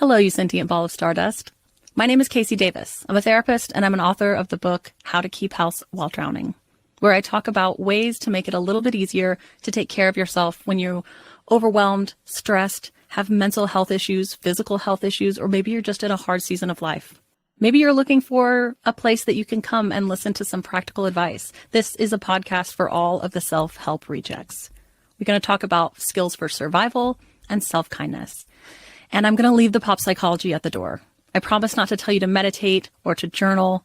Hello, you sentient ball of stardust. My name is Casey Davis. I'm a therapist and I'm an author of the book How to Keep House While Drowning, where I talk about ways to make it a little bit easier to take care of yourself when you're overwhelmed, stressed, have mental health issues, physical health issues, or maybe you're just in a hard season of life. Maybe you're looking for a place that you can come and listen to some practical advice. This is a podcast for all of the self-help rejects. We're going to talk about skills for survival and self-kindness. And I'm going to leave the pop psychology at the door. I promise not to tell you to meditate or to journal.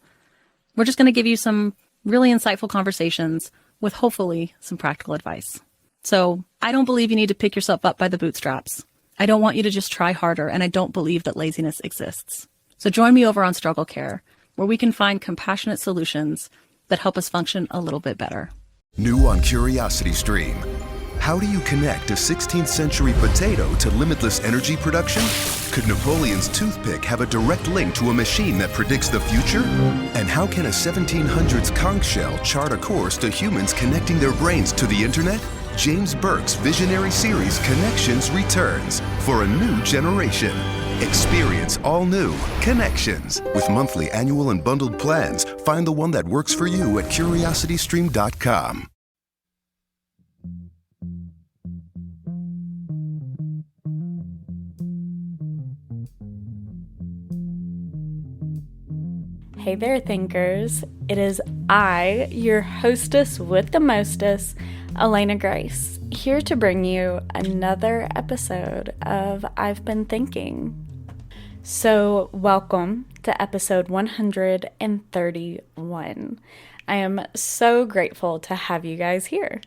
We're just going to give you some really insightful conversations with hopefully some practical advice. So I don't believe you need to pick yourself up by the bootstraps. I don't want you to just try harder, and I don't believe that laziness exists. So join me over on Struggle Care, where we can find compassionate solutions that help us function a little bit better. New on Curiosity Stream. How do you connect a 16th century potato to limitless energy production? Could Napoleon's toothpick have a direct link to a machine that predicts the future? And how can a 1700s conch shell chart a course to humans connecting their brains to the internet? James Burke's visionary series Connections returns for a new generation. Experience all new Connections. With monthly, annual, and bundled plans, find the one that works for you at curiositystream.com. Hey there, thinkers. It is I, your hostess with the mostest, Elena Grace, here to bring you another episode of I've Been Thinking. So, welcome to episode 131. I am so grateful to have you guys here.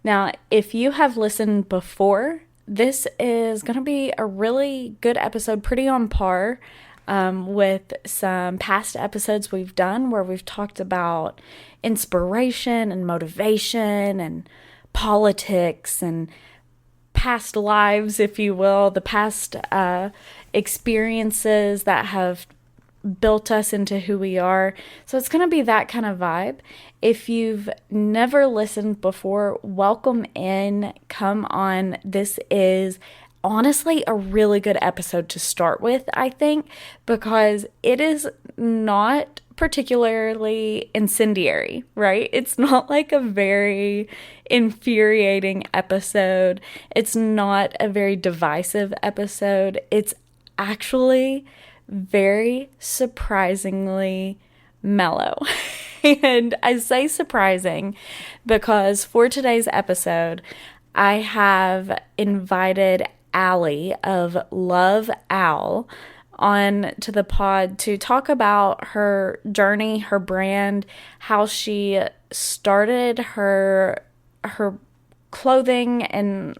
Now, if you have listened before, this is going to be a really good episode, pretty on par with some past episodes we've done where we've talked about inspiration and motivation and politics and past lives, if you will, the past experiences that have built us into who we are. So it's going to be that kind of vibe. If you've never listened before, welcome in, come on. This is honestly a really good episode to start with, I think, because it is not particularly incendiary, right? It's not like a very infuriating episode. It's not a very divisive episode. It's actually very surprisingly mellow. And I say surprising because for today's episode, I have invited Allie of Love Al on to the pod to talk about her journey, her brand, how she started her clothing and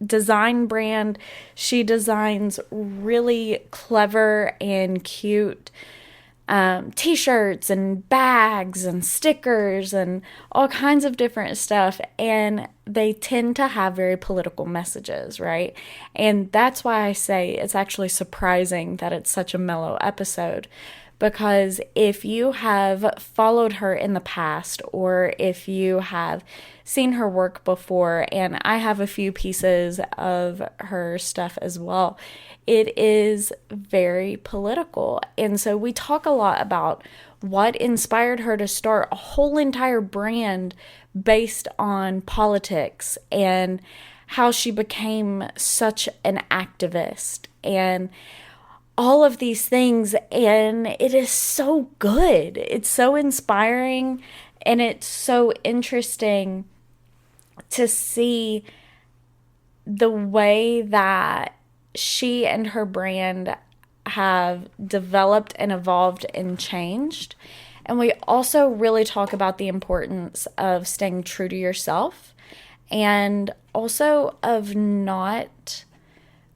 design brand. She designs really clever and cute t-shirts and bags and stickers and all kinds of different stuff, and they tend to have very political messages, right? And that's why I say it's actually surprising that it's such a mellow episode, because if you have followed her in the past or if you have seen her work before, and I have a few pieces of her stuff as well, it is very political. And so we talk a lot about what inspired her to start a whole entire brand based on politics and how she became such an activist and all of these things. And it is so good. It's so inspiring, and it's so interesting to see the way that she and her brand have developed and evolved and changed. And we also really talk about the importance of staying true to yourself and also of not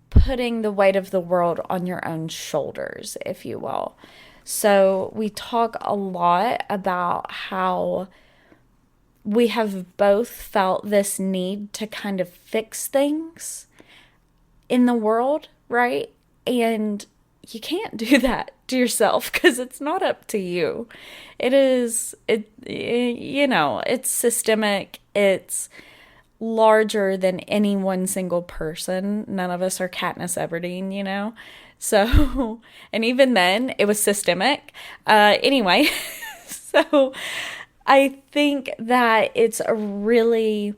putting the weight of the world on your own shoulders, if you will. So we talk a lot about how we have both felt this need to kind of fix things in the world, right? And you can't do that to yourself because it's not up to you. It's systemic. It's larger than any one single person. None of us are Katniss Everdeen, So, and even then, it was systemic. Anyway, so I think that it's a really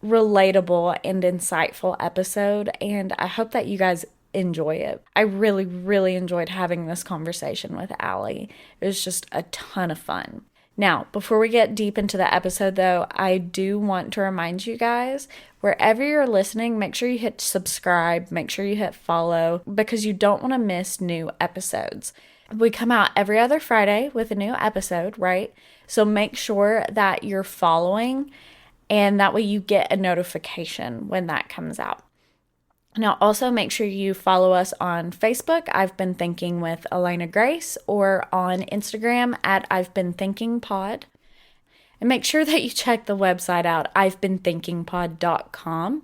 relatable and insightful episode, and I hope that you guys enjoy it. I really, really enjoyed having this conversation with Allie. It was just a ton of fun. Now, before we get deep into the episode, though, I do want to remind you guys, wherever you're listening, make sure you hit subscribe, make sure you hit follow, because you don't want to miss new episodes. We come out every other Friday with a new episode, right? So make sure that you're following, and that way you get a notification when that comes out. Now, also make sure you follow us on Facebook, I've Been Thinking with Elena Grace, or on Instagram at I've Been Thinking Pod. And make sure that you check the website out, I'veBeenThinkingPod.com.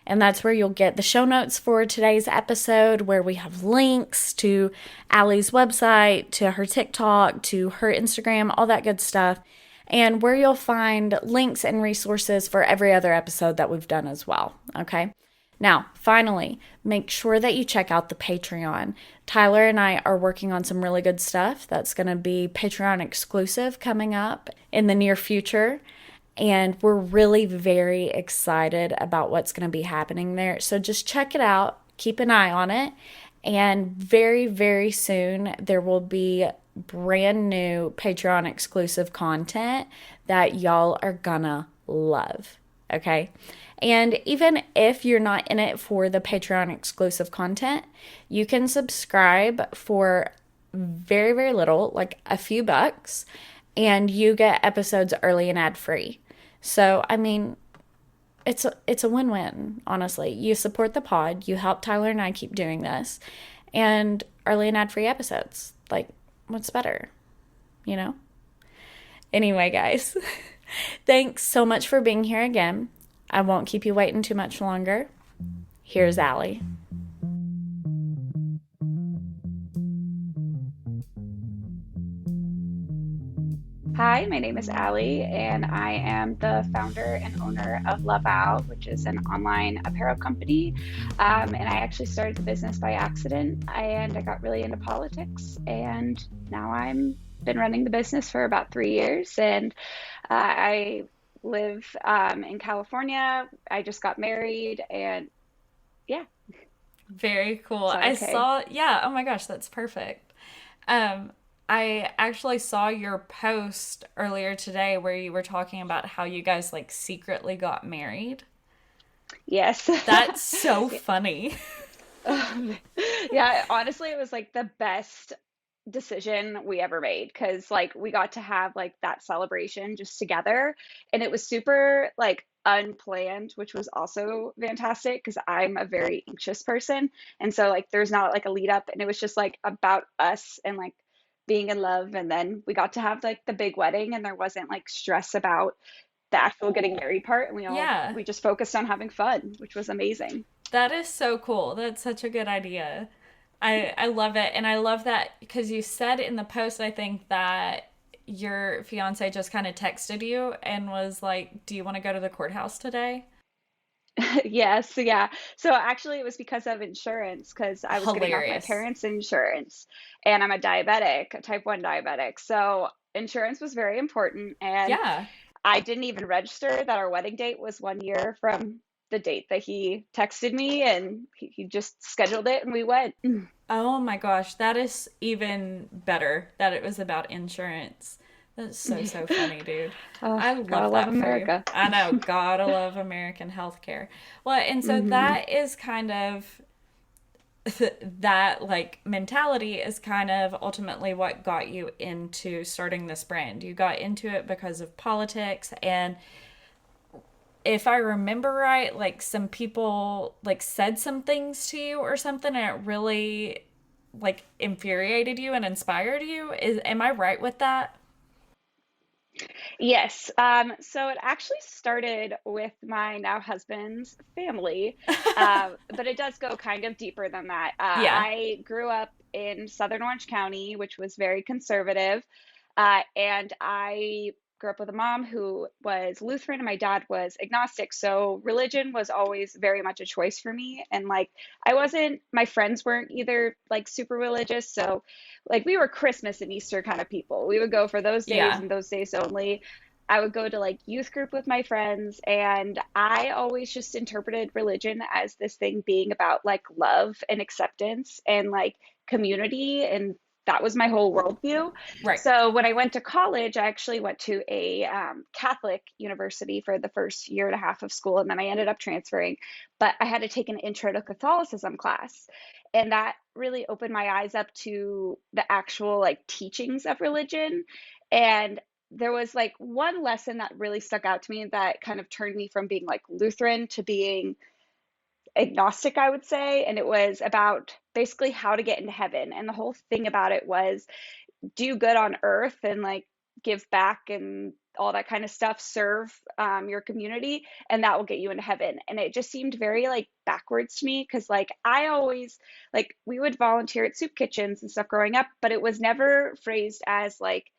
And that's where you'll get the show notes for today's episode, where we have links to Allie's website, to her TikTok, to her Instagram, all that good stuff. And where you'll find links and resources for every other episode that we've done as well, okay? Now, finally, make sure that you check out the Patreon. Tyler and I are working on some really good stuff that's going to be Patreon exclusive coming up in the near future. And we're really very excited about what's going to be happening there. So just check it out. Keep an eye on it. And very, very soon, there will be brand new Patreon exclusive content that y'all are gonna love. Okay? And even if you're not in it for the Patreon exclusive content, you can subscribe for very, very little, like a few bucks, and you get episodes early and ad-free. So, I mean, it's a win-win, honestly. You support the pod, you help Tyler and I keep doing this, and early and ad-free episodes. Like, what's better? You know? Anyway, guys, thanks so much for being here again. I won't keep you waiting too much longer. Here's Allie. Hi, my name is Allie, and I am the founder and owner of Love Out, which is an online apparel company. And I actually started the business by accident, and I got really into politics, and now I'm been running the business for about 3 years, and I live in California. I just got married, and yeah. Very cool. So, I okay. saw, yeah, oh my gosh, that's perfect. I actually saw your post earlier today where you were talking about how you guys like secretly got married. Yes. That's so funny. Yeah, honestly, it was like the best decision we ever made, because like we got to have like that celebration just together, and it was super like unplanned, which was also fantastic because I'm a very anxious person, and so like there's not like a lead up, and it was just like about us and like being in love, and then we got to have like the big wedding, and there wasn't like stress about the actual getting married part, and Yeah, we just focused on having fun, which was amazing. that is so cool. That's such a good idea. I love it. And I love that because you said in the post, I think, that your fiance just kind of texted you and was like, do you want to go to the courthouse today? Yes, yeah. So actually, it was because of insurance, because I was getting off my Hilarious. parents' insurance, and I'm a diabetic, a type 1 diabetic. So insurance was very important. And Yeah. I didn't even register that our wedding date was 1 year from the date that he texted me, and he just scheduled it, and we went. Oh my gosh, that is even better that it was about insurance. That's so, so funny, dude. Oh, I gotta love love that for you. America. I know, gotta love American healthcare. Well, and so Hmm. that is kind of that like mentality is kind of ultimately what got you into starting this brand. You got into it because of politics, and if I remember right, like some people like said some things to you or something, and it really like infuriated you and inspired you. Is am I right with that? Yes. So it actually started with my now husband's family, but it does go kind of deeper than that. Yeah. I grew up in Southern Orange County, which was very conservative, and I grew up with a mom who was Lutheran and my dad was agnostic. So religion was always very much a choice for me. And like, my friends weren't either like super religious. So like, we were Christmas and Easter kind of people. We would go for those days Yeah. and those days only. I would go to like youth group with my friends, and I always just interpreted religion as this thing being about like love and acceptance and like community. And that was my whole worldview. Right. So when I went to college, I actually went to a Catholic university for the first year and a half of school, and then I ended up transferring. But I had to take an intro to Catholicism class, and that really opened my eyes up to the actual like teachings of religion. And there was like one lesson that really stuck out to me that kind of turned me from being like Lutheran to being agnostic, I would say. And it was about basically how to get into heaven. And the whole thing about it was do good on earth and like give back and all that kind of stuff, serve your community, and that will get you into heaven. And it just seemed very like backwards to me because like I always like we would volunteer at soup kitchens and stuff growing up, but it was never phrased as like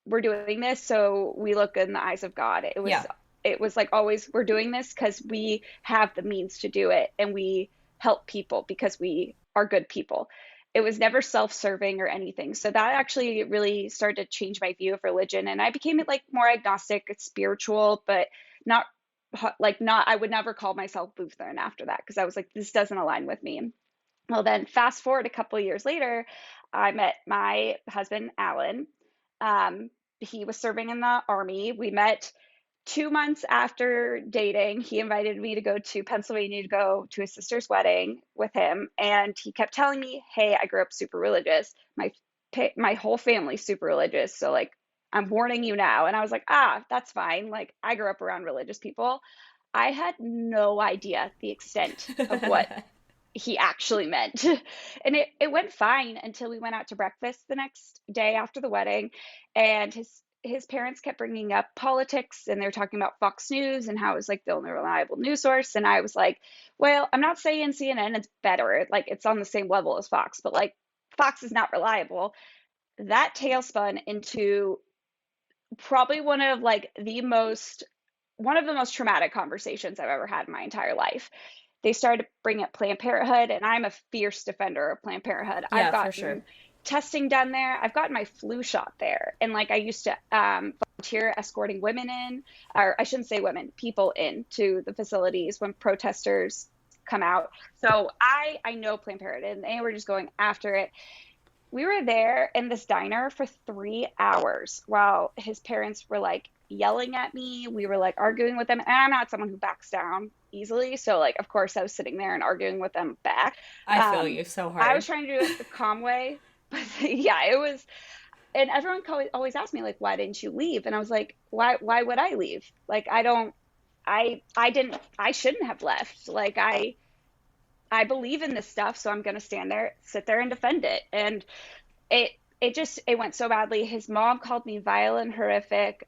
we're doing this so we look good in the eyes of God. Yeah. It was like always we're doing this because we have the means to do it and we help people because we are good people. It was never self-serving or anything. So that actually really started to change my view of religion, and I became like more agnostic. It's spiritual, but not not I would never call myself Lutheran after that because I was like, this doesn't align with me. Well, then fast forward a couple of years later, I met my husband, Alan. He was serving in the Army. We met 2 months after dating. He invited me to go to Pennsylvania to go to his sister's wedding with him. And he kept telling me, hey, I grew up super religious. My whole family's super religious. So like, I'm warning you now. And I was like, that's fine. Like I grew up around religious people. I had no idea the extent of what he actually meant. And it went fine until we went out to breakfast the next day after the wedding. And his parents kept bringing up politics, and they were talking about Fox News and how it was like the only reliable news source. And I was like, well, I'm not saying CNN is better. Like it's on the same level as Fox, but like Fox is not reliable. That tailspun into probably one of the most traumatic conversations I've ever had in my entire life. They started bringing up Planned Parenthood, and I'm a fierce defender of Planned Parenthood. Yeah, I've gotten for sure. testing done there. I've gotten my flu shot there. And like I used to volunteer escorting women in, or I shouldn't say women, people into the facilities when protesters come out. So I know Planned Parenthood, and they were just going after it. We were there in this diner for 3 hours while his parents were like yelling at me. We were like arguing with them. And I'm not someone who backs down easily. So like, of course I was sitting there and arguing with them back. I feel you so hard. I was trying to do it the calm way, but yeah, it was, and everyone always asked me like, why didn't you leave? And I was like, why would I leave? Like, I shouldn't have left. Like I believe in this stuff, so I'm going to sit there and defend it. And it went so badly. His mom called me vile and horrific.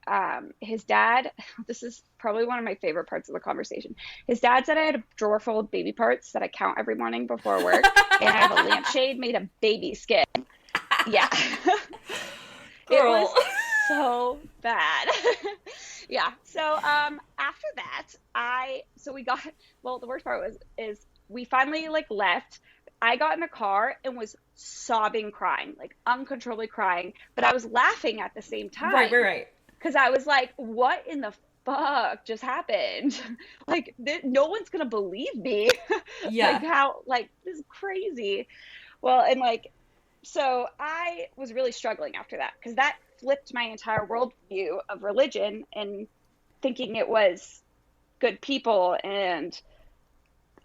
His dad, this is probably one of my favorite parts of the conversation. His dad said I had a drawer full of baby parts that I count every morning before work, and I have a lampshade made of baby skin. Yeah. It was so bad. Yeah. So after that, the worst part is we finally like left. I got in the car and was sobbing, crying, like uncontrollably crying, but I was laughing at the same time. Right. Because I was like, what in the fuck just happened? Like, no one's going to believe me. Yeah. This is crazy. Well, and like, so I was really struggling after that because that flipped my entire worldview of religion and thinking it was good people and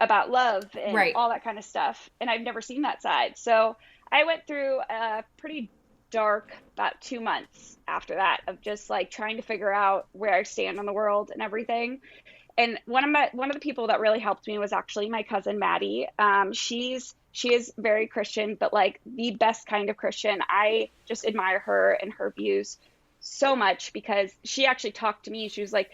about love and Right. all that kind of stuff. And I've never seen that side. So I went through a pretty dark about 2 months after that of just like trying to figure out where I stand on the world and everything. And one of the people that really helped me was actually my cousin Maddie. She is very Christian, but like the best kind of Christian. I just admire her and her views so much because she actually talked to me. She was like,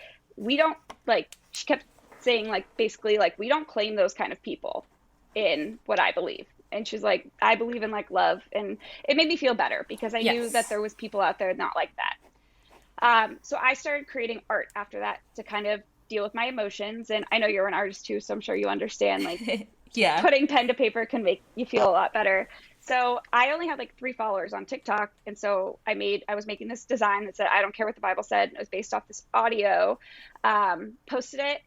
she kept saying like basically like we don't claim those kind of people in what I believe. And she's like, I believe in like love. And it made me feel better because I knew Yes. that there was people out there not like that. So I started creating art after that to kind of deal with my emotions. And I know you're an artist too, so I'm sure you understand like Yeah. putting pen to paper can make you feel a lot better. So I only had like 3 followers on TikTok. And so I was making this design that said, I don't care what the Bible said. It was based off this audio, posted it.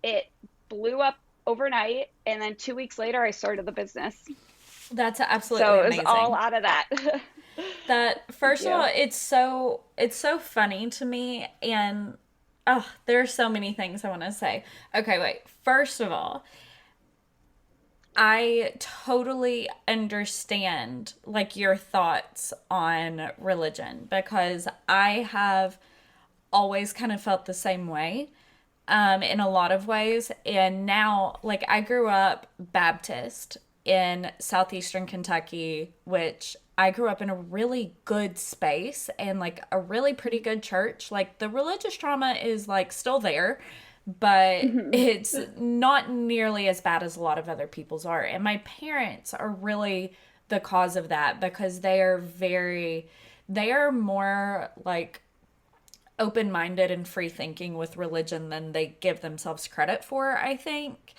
It blew up overnight. And then 2 weeks later, I started the business. That's absolutely So it was amazing. all out of that. That first of all, it's so funny to me, and oh, there are so many things I want to say. Okay, wait. First of all, I totally understand like your thoughts on religion because I have always kind of felt the same way in a lot of ways. And now, like, I grew up Baptist in southeastern Kentucky, which I grew up in a really good space and like a really pretty good church. Like, the religious trauma is like still there, but it's not nearly as bad as a lot of other people's are. And my parents are really the cause of that because they are more like open-minded and free-thinking with religion than they give themselves credit for, I think,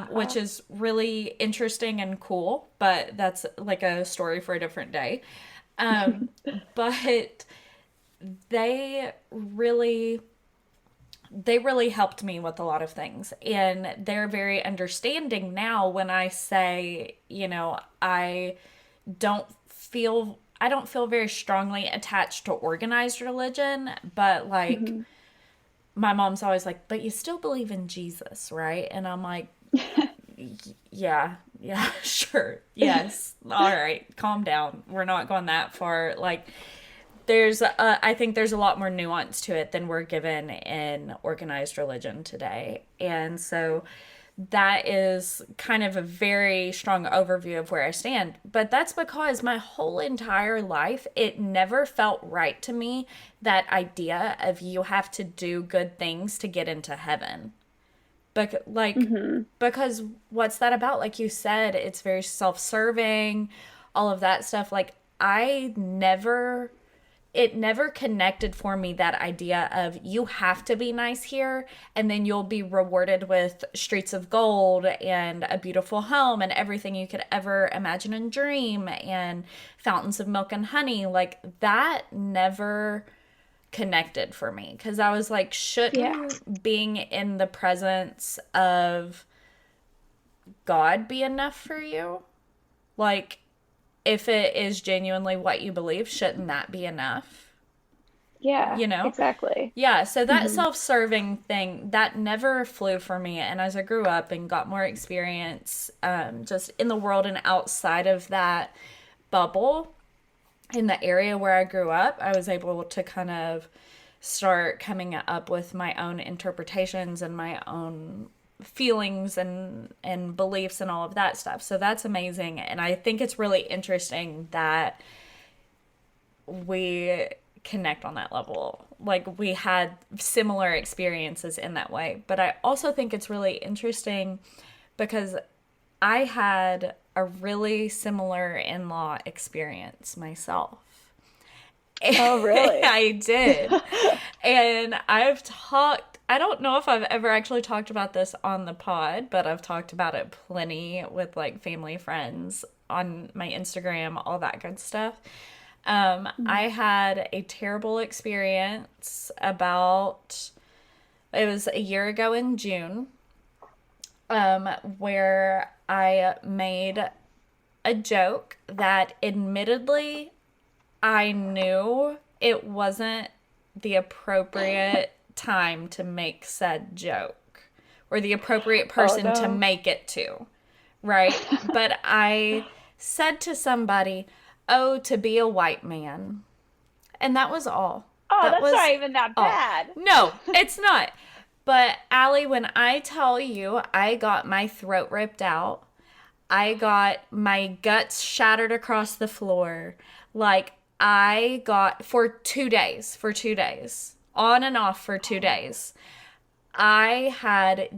which is really interesting and cool, but that's like a story for a different day. But they really helped me with a lot of things, and they're very understanding now when I say, you know, don't I don't feel very strongly attached to organized religion, but like my mom's always like, but you still believe in Jesus, right? And I'm like, yeah, sure. Yes. All right. Calm down. We're not going that far. Like, I think there's a lot more nuance to it than we're given in organized religion today. And so that is kind of a very strong overview of where I stand. But that's because my whole entire life, it never felt right to me, that idea of you have to do good things to get into heaven. But like, because what's that about? Like you said, it's very self-serving, all of that stuff. Like, it never connected for me, that idea of you have to be nice here and then you'll be rewarded with streets of gold and a beautiful home and everything you could ever imagine and dream and fountains of milk and honey. Like, that never connected for me because I was like, shouldn't being in the presence of God be enough for you? Like, if it is genuinely what you believe, shouldn't that be enough? Yeah, You know? exactly. Yeah, so that self-serving thing, that never flew for me. And as I grew up and got more experience just in the world and outside of that bubble, in the area where I grew up, I was able to kind of start coming up with my own interpretations and my own feelings and beliefs and all of that stuff. So that's amazing. And I think it's really interesting that we connect on that level. Like, we had similar experiences in that way. But I also think it's really interesting because I had a really similar in-law experience myself. Oh, really? I did. And I don't know if I've ever actually talked about this on the pod, but I've talked about it plenty with like family, friends, on my Instagram, all that good stuff. I had a terrible experience it was a year ago in June, where I made a joke that admittedly I knew it wasn't the appropriate time to make said joke or the appropriate person to make it to, right? But I said to somebody, "Oh, to be a white man." And that was all. Oh, that's not even that bad. No, it's not. But Allie, when I tell you I got my throat ripped out, I got my guts shattered across the floor, like I got for 2 days, on and off for 2 days. I had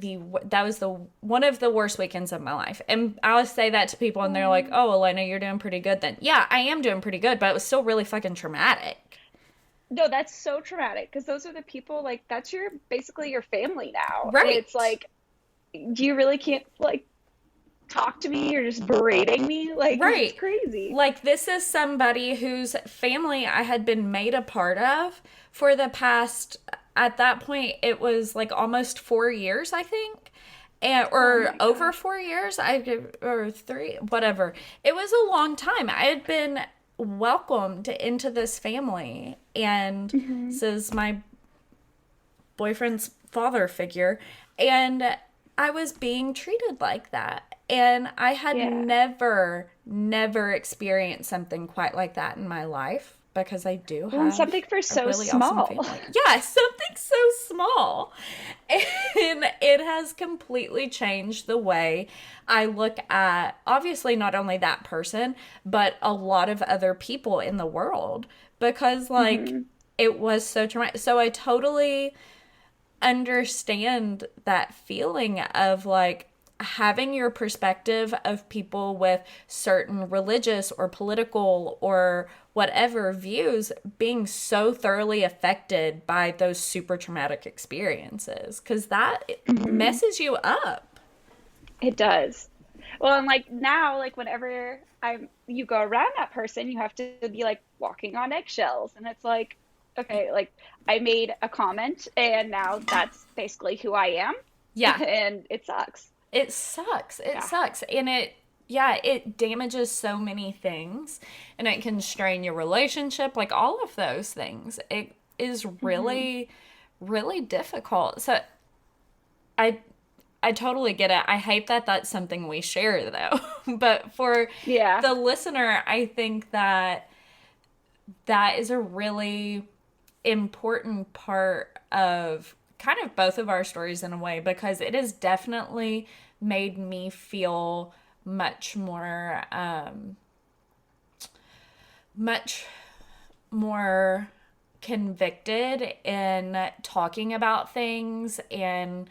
that was one of the worst weekends of my life. And I always say that to people and they're like, "Oh, Elena, you're doing pretty good then." Yeah, I am doing pretty good, but it was still really fucking traumatic. No, that's so traumatic because those are the people like that's your basically your family now. And it's Right. like you really can't like talk to me. You're just berating me. Like it's Right. crazy. Like, this is somebody whose family I had been made a part of for the past, at that point, it was like almost 4 years, I think. And, Oh or my over gosh. 4 years, or three, whatever. It was a long time. I had been welcomed into this family, and Hmm. this is my boyfriend's father figure, and I was being treated like that. And I had Yeah. never experienced something quite like that in my life, because I do Well, and have something for a so really awesome small. family. Yeah, something so small. And it has completely changed the way I look at, obviously, not only that person, but a lot of other people in the world, because, like, Hmm. it was so traumatic. So I totally understand that feeling of like having your perspective of people with certain religious or political or whatever views being so thoroughly affected by those super traumatic experiences, because that Hmm. messes you up. It does. Well, and like now, like whenever you go around that person, you have to be like walking on eggshells. And it's like, okay, like I made a comment and now that's basically who I am. Yeah, And it sucks. it sucks. It Yeah. sucks. And yeah, it damages so many things, and it can strain your relationship, like all of those things. It is Hmm. really, really difficult. So I, I totally get it. I hate that that's something we share though. But for Yeah. the listener, I think that that is a really important part of kind of both of our stories in a way, because it has definitely made me feel much more much more convicted in talking about things and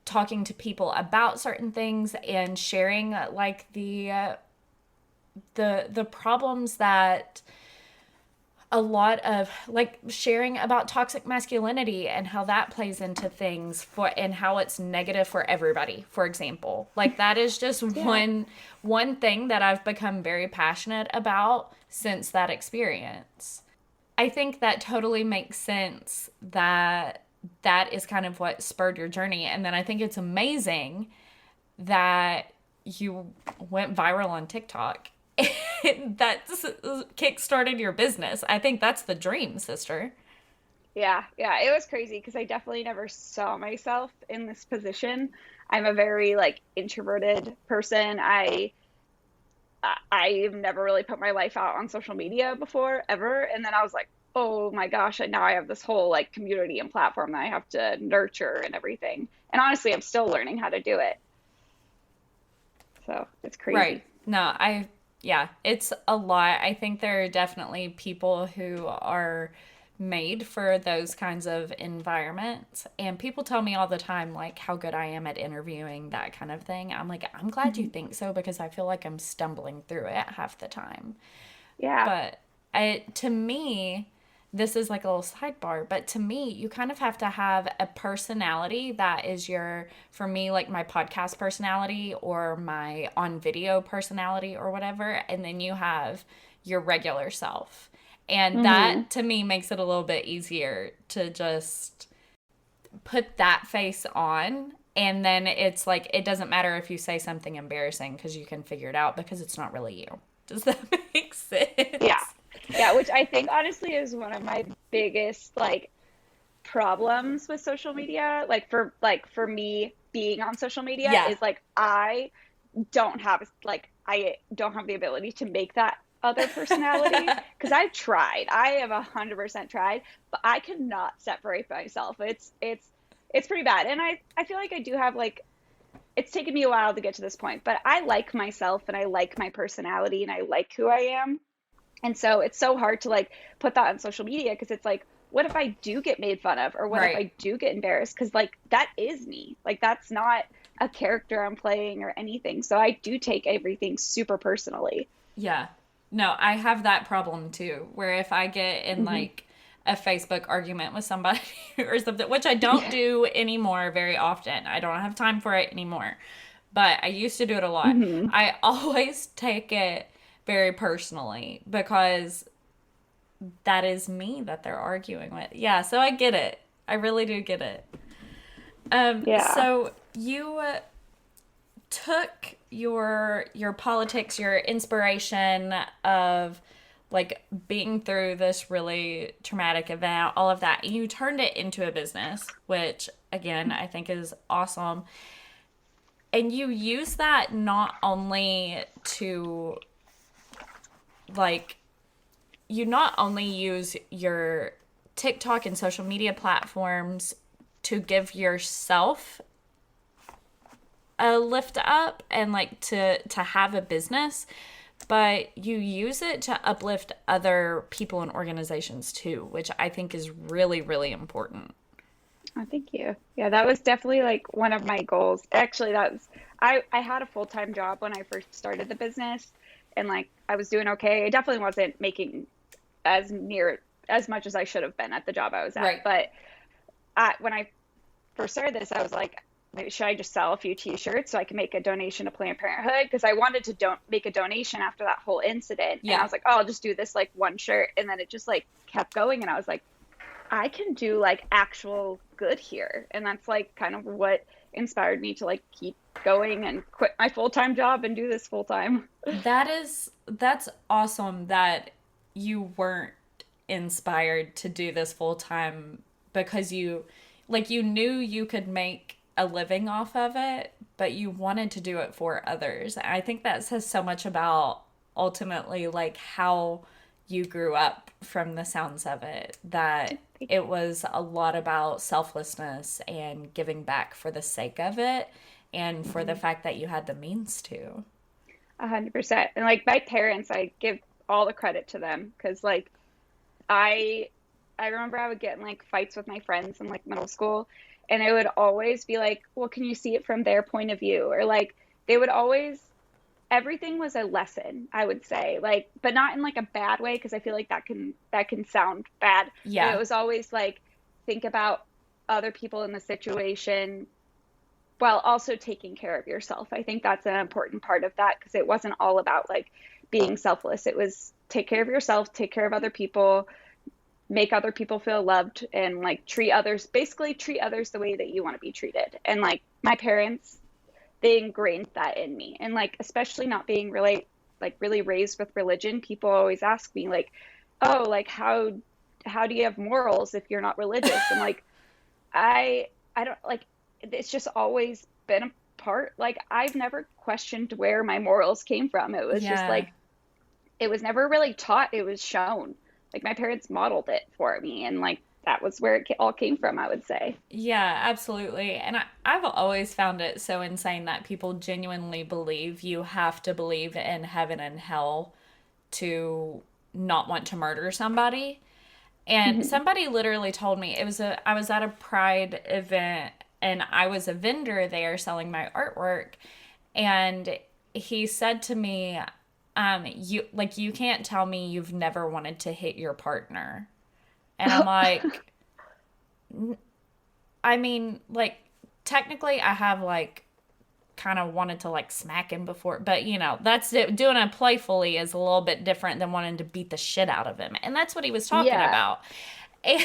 talking to people about certain things and sharing like the problems that a lot of, like, sharing about toxic masculinity and how that plays into things for, and how it's negative for everybody, for example. Like, that is just Yeah. one thing that I've become very passionate about since that experience. I think that totally makes sense, that that is kind of what spurred your journey. And then I think it's amazing that you went viral on TikTok. That's kick-started your business. I think that's the dream, sister. Yeah. Yeah. It was crazy because I definitely never saw myself in this position. I'm a very like introverted person. I've never really put my life out on social media before, ever. And then I was like, oh my gosh, and now I have this whole like community and platform that I have to nurture and everything. And honestly, I'm still learning how to do it. So it's Right. crazy. No, yeah, it's a lot. I think there are definitely people who are made for those kinds of environments. And people tell me all the time, like, how good I am at interviewing, that kind of thing. I'm like, I'm glad you Mhm. think so, because I feel like I'm stumbling through it half the time. Yeah. But to me, this is like a little sidebar, but to me, you kind of have to have a personality that is your, for me, like my podcast personality or my on video personality or whatever. And then you have your regular self. And Hmm. that to me makes it a little bit easier to just put that face on. And then it's like, it doesn't matter if you say something embarrassing, because you can figure it out, because it's not really you. Does that make Yeah. sense? Yeah, which I think honestly is one of my biggest like problems with social media. Like for me being on social media Yeah. is like I don't have the ability to make that other personality because I've tried. I have 100% tried, but I cannot separate myself. It's pretty bad. And I feel like I do have like it's taken me a while to get to this point, but I like myself and I like my personality and I like who I am. And so it's so hard to like put that on social media because it's like, what if I do get made fun of? Or what if Right. I do get embarrassed? Because like that is me. Like that's not a character I'm playing or anything. So I do take everything super personally. Yeah. No, I have that problem too, where if I get in Hmm. like a Facebook argument with somebody or something, which I don't do anymore very often. I don't have time for it anymore. But I used to do it a lot. I always take it very personally because that is me that they're arguing with. Yeah, so I get it. I really do get it. So you took your politics, your inspiration of like being through this really traumatic event, all of that, and you turned it into a business, which again I think is awesome. And you use that not only to like you not only use your TikTok and social media platforms to give yourself a lift up and like to have a business, but you use it to uplift other people and organizations too, which I think is really, really important. Oh, thank you. Yeah, that was definitely like one of my goals. Actually, that was I had a full-time job when I first started the business, and like I was doing okay. I definitely wasn't making as much as I should have been at the job I was at. Right. But when I first started this, I was like, maybe should I just sell a few t-shirts so I can make a donation to Planned Parenthood? Because I wanted to make a donation after that whole incident. Yeah. And I was like, oh, I'll just do this like one shirt. And then it just like kept going. And I was like, I can do like actual good here. And that's like kind of what inspired me to like keep going and quit my full-time job and do this full-time. That's awesome that you weren't inspired to do this full-time because you knew you could make a living off of it, but you wanted to do it for others. I think that says so much about ultimately like how you grew up from the sounds of it, that it was a lot about selflessness and giving back for the sake of it and for the fact that you had the means to. 100%. And like my parents, I give all the credit to them because like I remember I would get in like fights with my friends in like middle school, and it would always be like, well, can you see it from their point of view? Or like they would always, everything was a lesson, I would say, like, but not in like a bad way, because I feel like that can sound bad. Yeah. But it was always like, think about other people in the situation while also taking care of yourself. I think that's an important part of that, because it wasn't all about like being selfless. It was take care of yourself, take care of other people, make other people feel loved, and like treat others the way that you want to be treated. And like my parents, they ingrained that in me. And like, especially not being really raised with religion, people always ask me like, oh, like how do you have morals if you're not religious? And like, I don't, like, it's just always been a part. Like, I've never questioned where my morals came from. It was just like, it was never really taught. It was shown. Like my parents modeled it for me, and like that was where it all came from, I would say. Yeah, absolutely. And I've always found it so insane that people genuinely believe you have to believe in heaven and hell to not want to murder somebody. And somebody literally told me, I was at a Pride event and I was a vendor there selling my artwork, and he said to me, you can't tell me you've never wanted to hit your partner. And I'm like, I mean, like, technically I have, like, kind of wanted to, like, smack him before. But, you know, that's doing it playfully is a little bit different than wanting to beat the shit out of him. And that's what he was talking about. And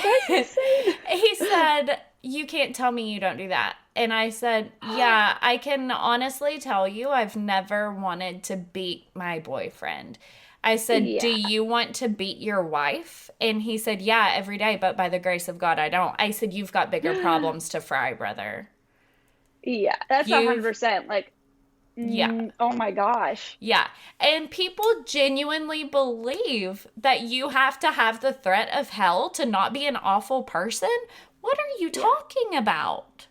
he said, you can't tell me you don't do that. And I said, yeah, I can honestly tell you I've never wanted to beat my boyfriend. I said, do you want to beat your wife? And he said, yeah, every day, but by the grace of God, I don't. I said, you've got bigger problems to fry, brother. Yeah, that's 100%. Like, yeah. Oh my gosh. Yeah. And people genuinely believe that you have to have the threat of hell to not be an awful person. What are you talking about?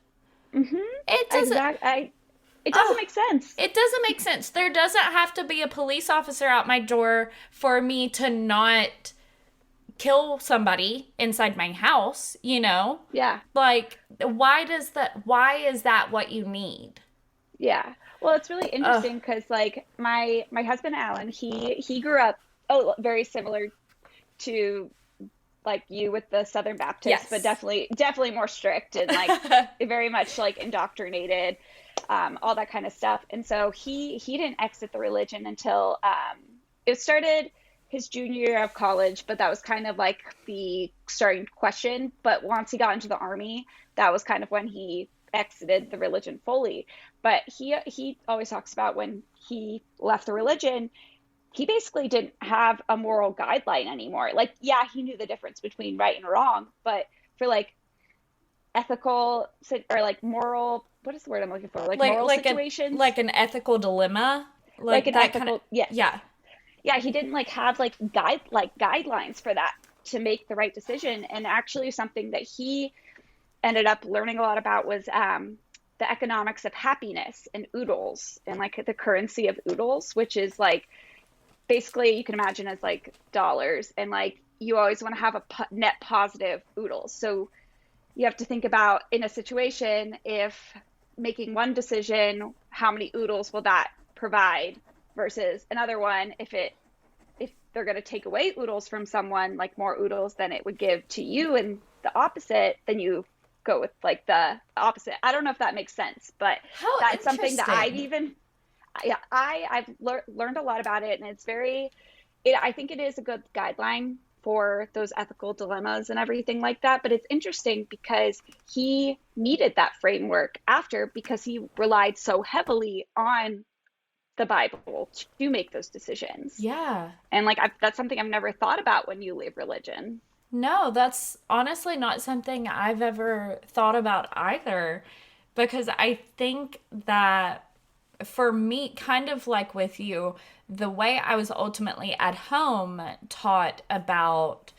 It doesn't. It doesn't make sense. It doesn't make sense. There doesn't have to be a police officer out my door for me to not kill somebody inside my house, you know? Yeah. Like, why is that what you need? Yeah. Well, it's really interesting because like my husband Alan, he grew up very similar to like you with the Southern Baptist, Yes. but definitely more strict and like very much like indoctrinated, all that kind of stuff. And so he didn't exit the religion until it started his junior year of college, but that was kind of like the starting question. But once he got into the Army, that was kind of when he exited the religion fully. But he always talks about when he left the religion, he basically didn't have a moral guideline anymore. Like, yeah, he knew the difference between right and wrong, but for like ethical or like moral, what is the word I'm looking for? Like moral situations, like an ethical dilemma, like an that ethical, kind of, yeah. Yeah, he didn't like have like guidelines for that to make the right decision. And actually something that he ended up learning a lot about was the economics of happiness and oodles, and like the currency of oodles, which is like basically you can imagine as like dollars, and like you always want to have a net positive oodles. So you have to think about in a situation, if making one decision, how many oodles will that provide versus another one, if they're going to take away oodles from someone, like more oodles than it would give to you, and the opposite, then you go with like the opposite. I don't know if that makes sense, but How that's something that interesting. I've learned a lot about it, and I think it is a good guideline for those ethical dilemmas and everything like that. But it's interesting because he needed that framework after, because he relied so heavily on the Bible to make those decisions. Yeah. And like that's something I've never thought about when you leave religion. No, that's honestly not something I've ever thought about either, because I think that for me, kind of like with you, the way I was ultimately at home taught about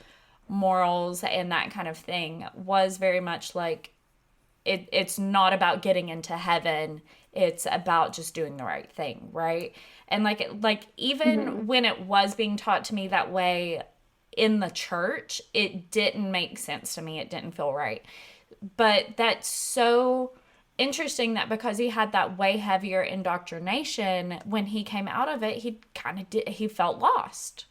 morals and that kind of thing was very much like it's not about getting into heaven, it's about just doing the right thing, right? And like even when it was being taught to me that way in the church, it didn't make sense to me, it didn't feel right. But that's so interesting that because he had that way heavier indoctrination, when he came out of it, he felt lost.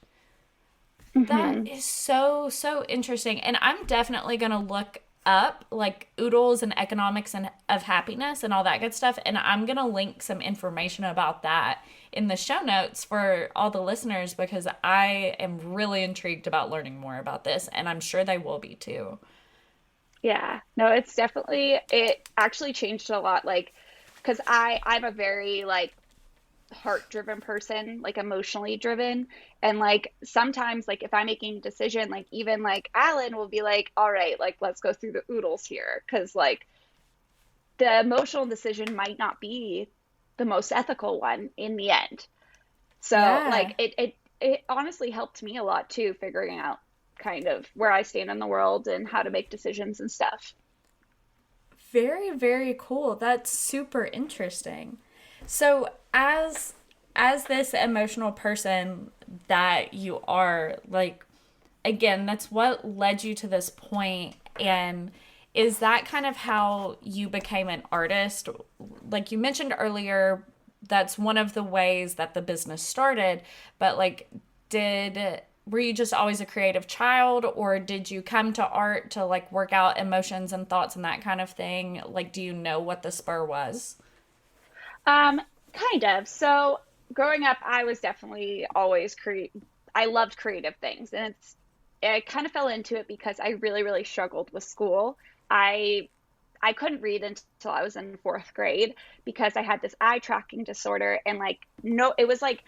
That is so interesting. And I'm definitely going to look up like oodles and economics and of happiness and all that good stuff. And I'm going to link some information about that in the show notes for all the listeners, because I am really intrigued about learning more about this, and I'm sure they will be too. Yeah, no, it actually changed a lot. Like, because I'm a very like heart driven person, like emotionally driven. And like sometimes like if I'm making a decision, like even like Alan will be like, all right, like let's go through the oodles here. Cause like the emotional decision might not be the most ethical one in the end. So Yeah. like it honestly helped me a lot too, figuring out kind of where I stand in the world and how to make decisions and stuff. Very, very cool. That's super interesting. So as this emotional person that you are, like, again, that's what led you to this point. And is that kind of how you became an artist? Like you mentioned earlier, that's one of the ways that the business started, but like were you just always a creative child, or did you come to art to like work out emotions and thoughts and that kind of thing? Like, do you know what the spur was? Kind of. So growing up, I was definitely always I loved creative things, and I kind of fell into it because I really, really struggled with school. I I couldn't read until I was in fourth grade because I had this eye tracking disorder, and like no, it was like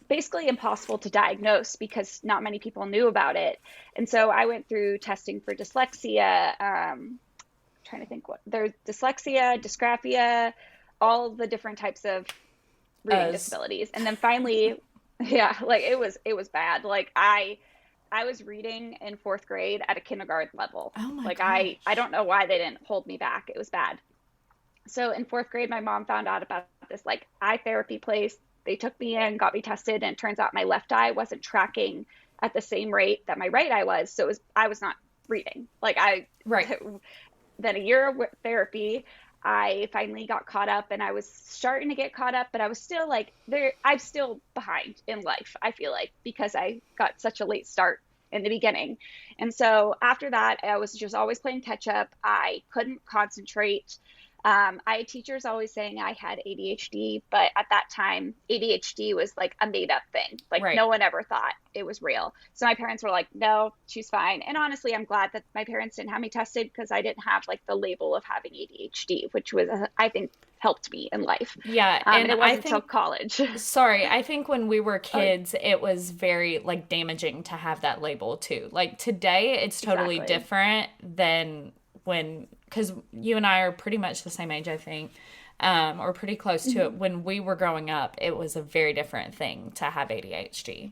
basically impossible to diagnose because not many people knew about it. And so I went through testing for dyslexia, trying to think what there's dyslexia, dysgraphia, all the different types of reading As disabilities. And then finally, yeah, like it was bad. Like I was reading in fourth grade at a kindergarten level. oh my Like I gosh. don't know why they didn't hold me back. It was bad. So in fourth grade, my mom found out about this like eye therapy place. They took me in, got me tested, and it turns out my left eye wasn't tracking at the same rate that my right eye was. So I was not reading. Like Right. then a year of therapy, I finally got caught up, and I was starting to get caught up, but I was still like I'm still behind in life, I feel like, because I got such a late start in the beginning. And so after that, I was just always playing catch up. I couldn't concentrate. I had teachers always saying I had ADHD, but at that time, ADHD was like a made up thing. Like Right. no one ever thought it was real. So my parents were like, no, she's fine. And honestly, I'm glad that my parents didn't have me tested because I didn't have like the label of having ADHD, which was, I think, helped me in life. Yeah, And it I wasn't until think, college. sorry, I think when we were kids, it was very like damaging to have that label too. Like today, it's totally Exactly. different than when, because you and I are pretty much the same age, I think, or pretty close to it. When we were growing up, it was a very different thing to have ADHD.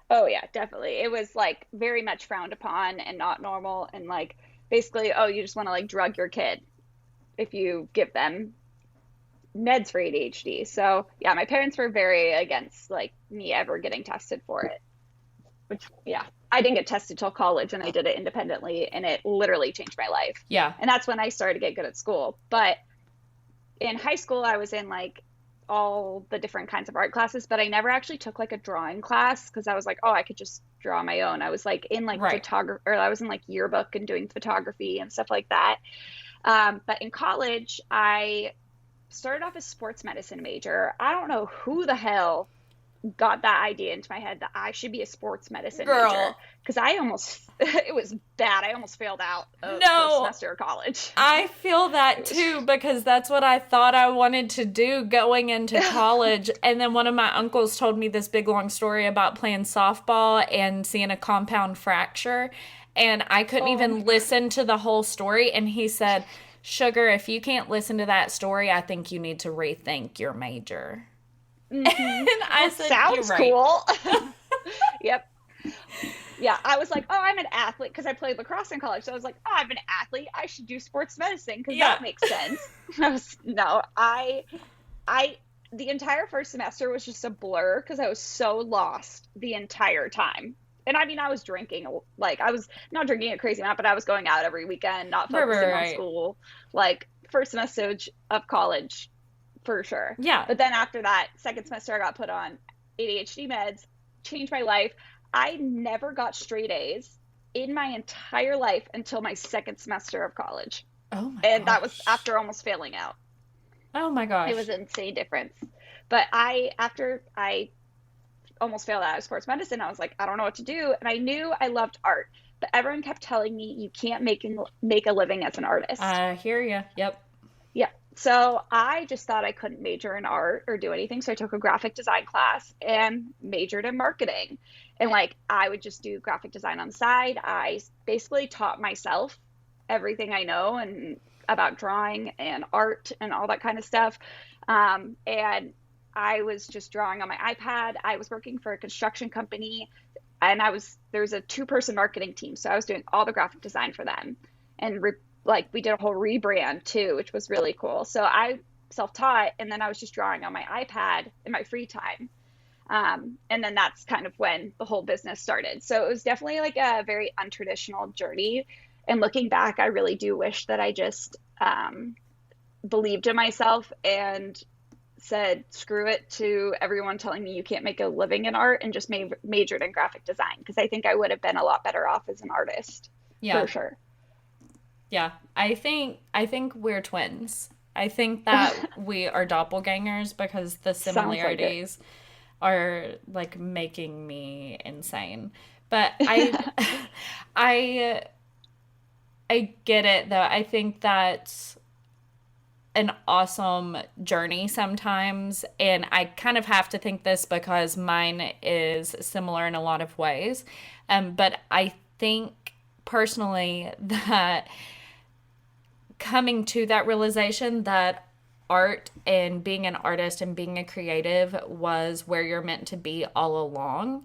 Oh yeah, definitely. It was like very much frowned upon and not normal and like basically, oh, you just want to like drug your kid if you give them meds for ADHD. So yeah, my parents were very against like me ever getting tested for it. Which yeah, I didn't get tested till college and I did it independently and it literally changed my life. Yeah. And that's when I started to get good at school. But in high school I was in like all the different kinds of art classes, but I never actually took like a drawing class because I was like, oh, I could just draw my own. I was like in like Right. photography, or I was in like yearbook and doing photography and stuff like that. But in college, I started off as sports medicine major. I don't know who the hell got that idea into my head that I should be a sports medicine major Girl. because I almost it was bad. I almost failed out of No. first semester of college. I feel that too because that's what I thought I wanted to do going into college. And then one of my uncles told me this big long story about playing softball and seeing a compound fracture. And I couldn't even listen to the whole story. And he said, Sugar, if you can't listen to that story, I think you need to rethink your major. And I said, Sounds "You're right." cool. Yep. Yeah, I was like, oh, I'm an athlete because I played lacrosse in college. So I was like, oh, I'm an athlete. I should do sports medicine because Yeah. that makes sense. The entire first semester was just a blur because I was so lost the entire time. And I mean, I was drinking, like, I was not drinking a crazy amount, but I was going out every weekend, not Right, focusing right. on school. Like, first semester of college, for sure. Yeah. But then after that, second semester, I got put on ADHD meds, changed my life. I never got straight A's in my entire life until my second semester of college. Oh my And that was gosh. after almost failing out. Oh my gosh. It was an insane difference. But after I almost failed out of sports medicine, I was like, I don't know what to do. And I knew I loved art, but everyone kept telling me you can't make a living as an artist. I hear you. Yep. Yeah. So I just thought I couldn't major in art or do anything. So I took a graphic design class and majored in marketing. And like, I would just do graphic design on the side. I basically taught myself everything I know and about drawing and art and all that kind of stuff. And I was just drawing on my iPad. I was working for a construction company and there's a 2-person marketing team. So I was doing all the graphic design for them and we did a whole rebrand too, which was really cool. So I self-taught and then I was just drawing on my iPad in my free time. And then that's kind of when the whole business started. So it was definitely like a very untraditional journey. And looking back, I really do wish that I just believed in myself and said screw it to everyone telling me you can't make a living in art and just majored in graphic design because I think I would have been a lot better off as an artist. Yeah. For sure. Yeah. I think we're twins. I think that we are doppelgangers because the Sounds like it. similarities are like making me insane. But I get it though. I think that's an awesome journey sometimes, and I kind of have to think this because mine is similar in a lot of ways. But I think personally that coming to that realization that art and being an artist and being a creative was where you're meant to be all along.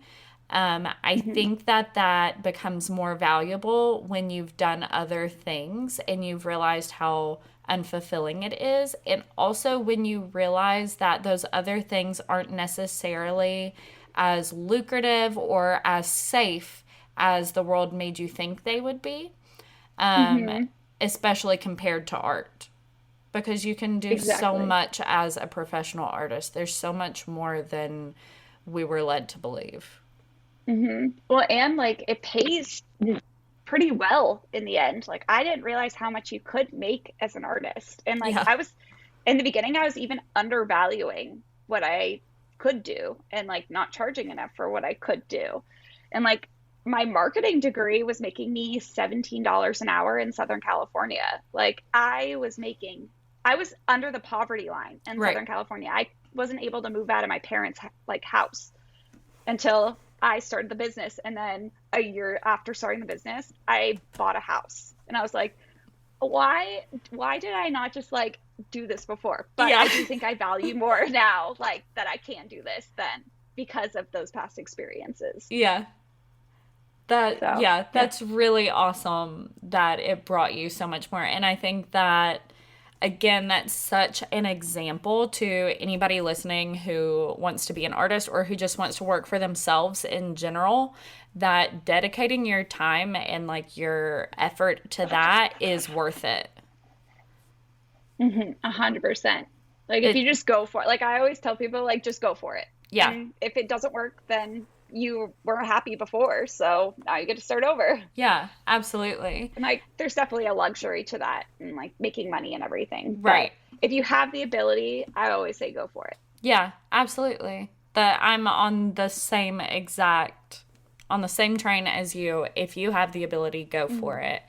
I think that becomes more valuable when you've done other things and you've realized how unfulfilling it is. And also when you realize that those other things aren't necessarily as lucrative or as safe as the world made you think they would be, especially compared to art. Because you can do so Exactly. much as a professional artist. There's so much more than we were led to believe. Well, and like it pays pretty well in the end. Like I didn't realize how much you could make as an artist. And like Yeah. I was in the beginning, I was even undervaluing what I could do and like not charging enough for what I could do. And like my marketing degree was making me $17 an hour in Southern California. Like I was under the poverty line in Right. Southern California. I wasn't able to move out of my parents' like house until I started the business. And then a year after starting the business, I bought a house. And I was like, why did I not just like do this before? But Yeah. I do think I value more now, like that I can do this than because of those past experiences. Yeah. So, That's really awesome that it brought you so much more. And I think that, again, that's such an example to anybody listening who wants to be an artist or who just wants to work for themselves in general, that dedicating your time and like your effort to that is worth it. 100%. Like if you just go for it, like I always tell people, like just go for it. Yeah. And if it doesn't work, then you were happy before, so now you get to start over. Yeah, absolutely. And like there's definitely a luxury to that and like making money and everything. Right. But if you have the ability, I always say go for it. Yeah, absolutely. That I'm on the same train as you. If you have the ability, go for it.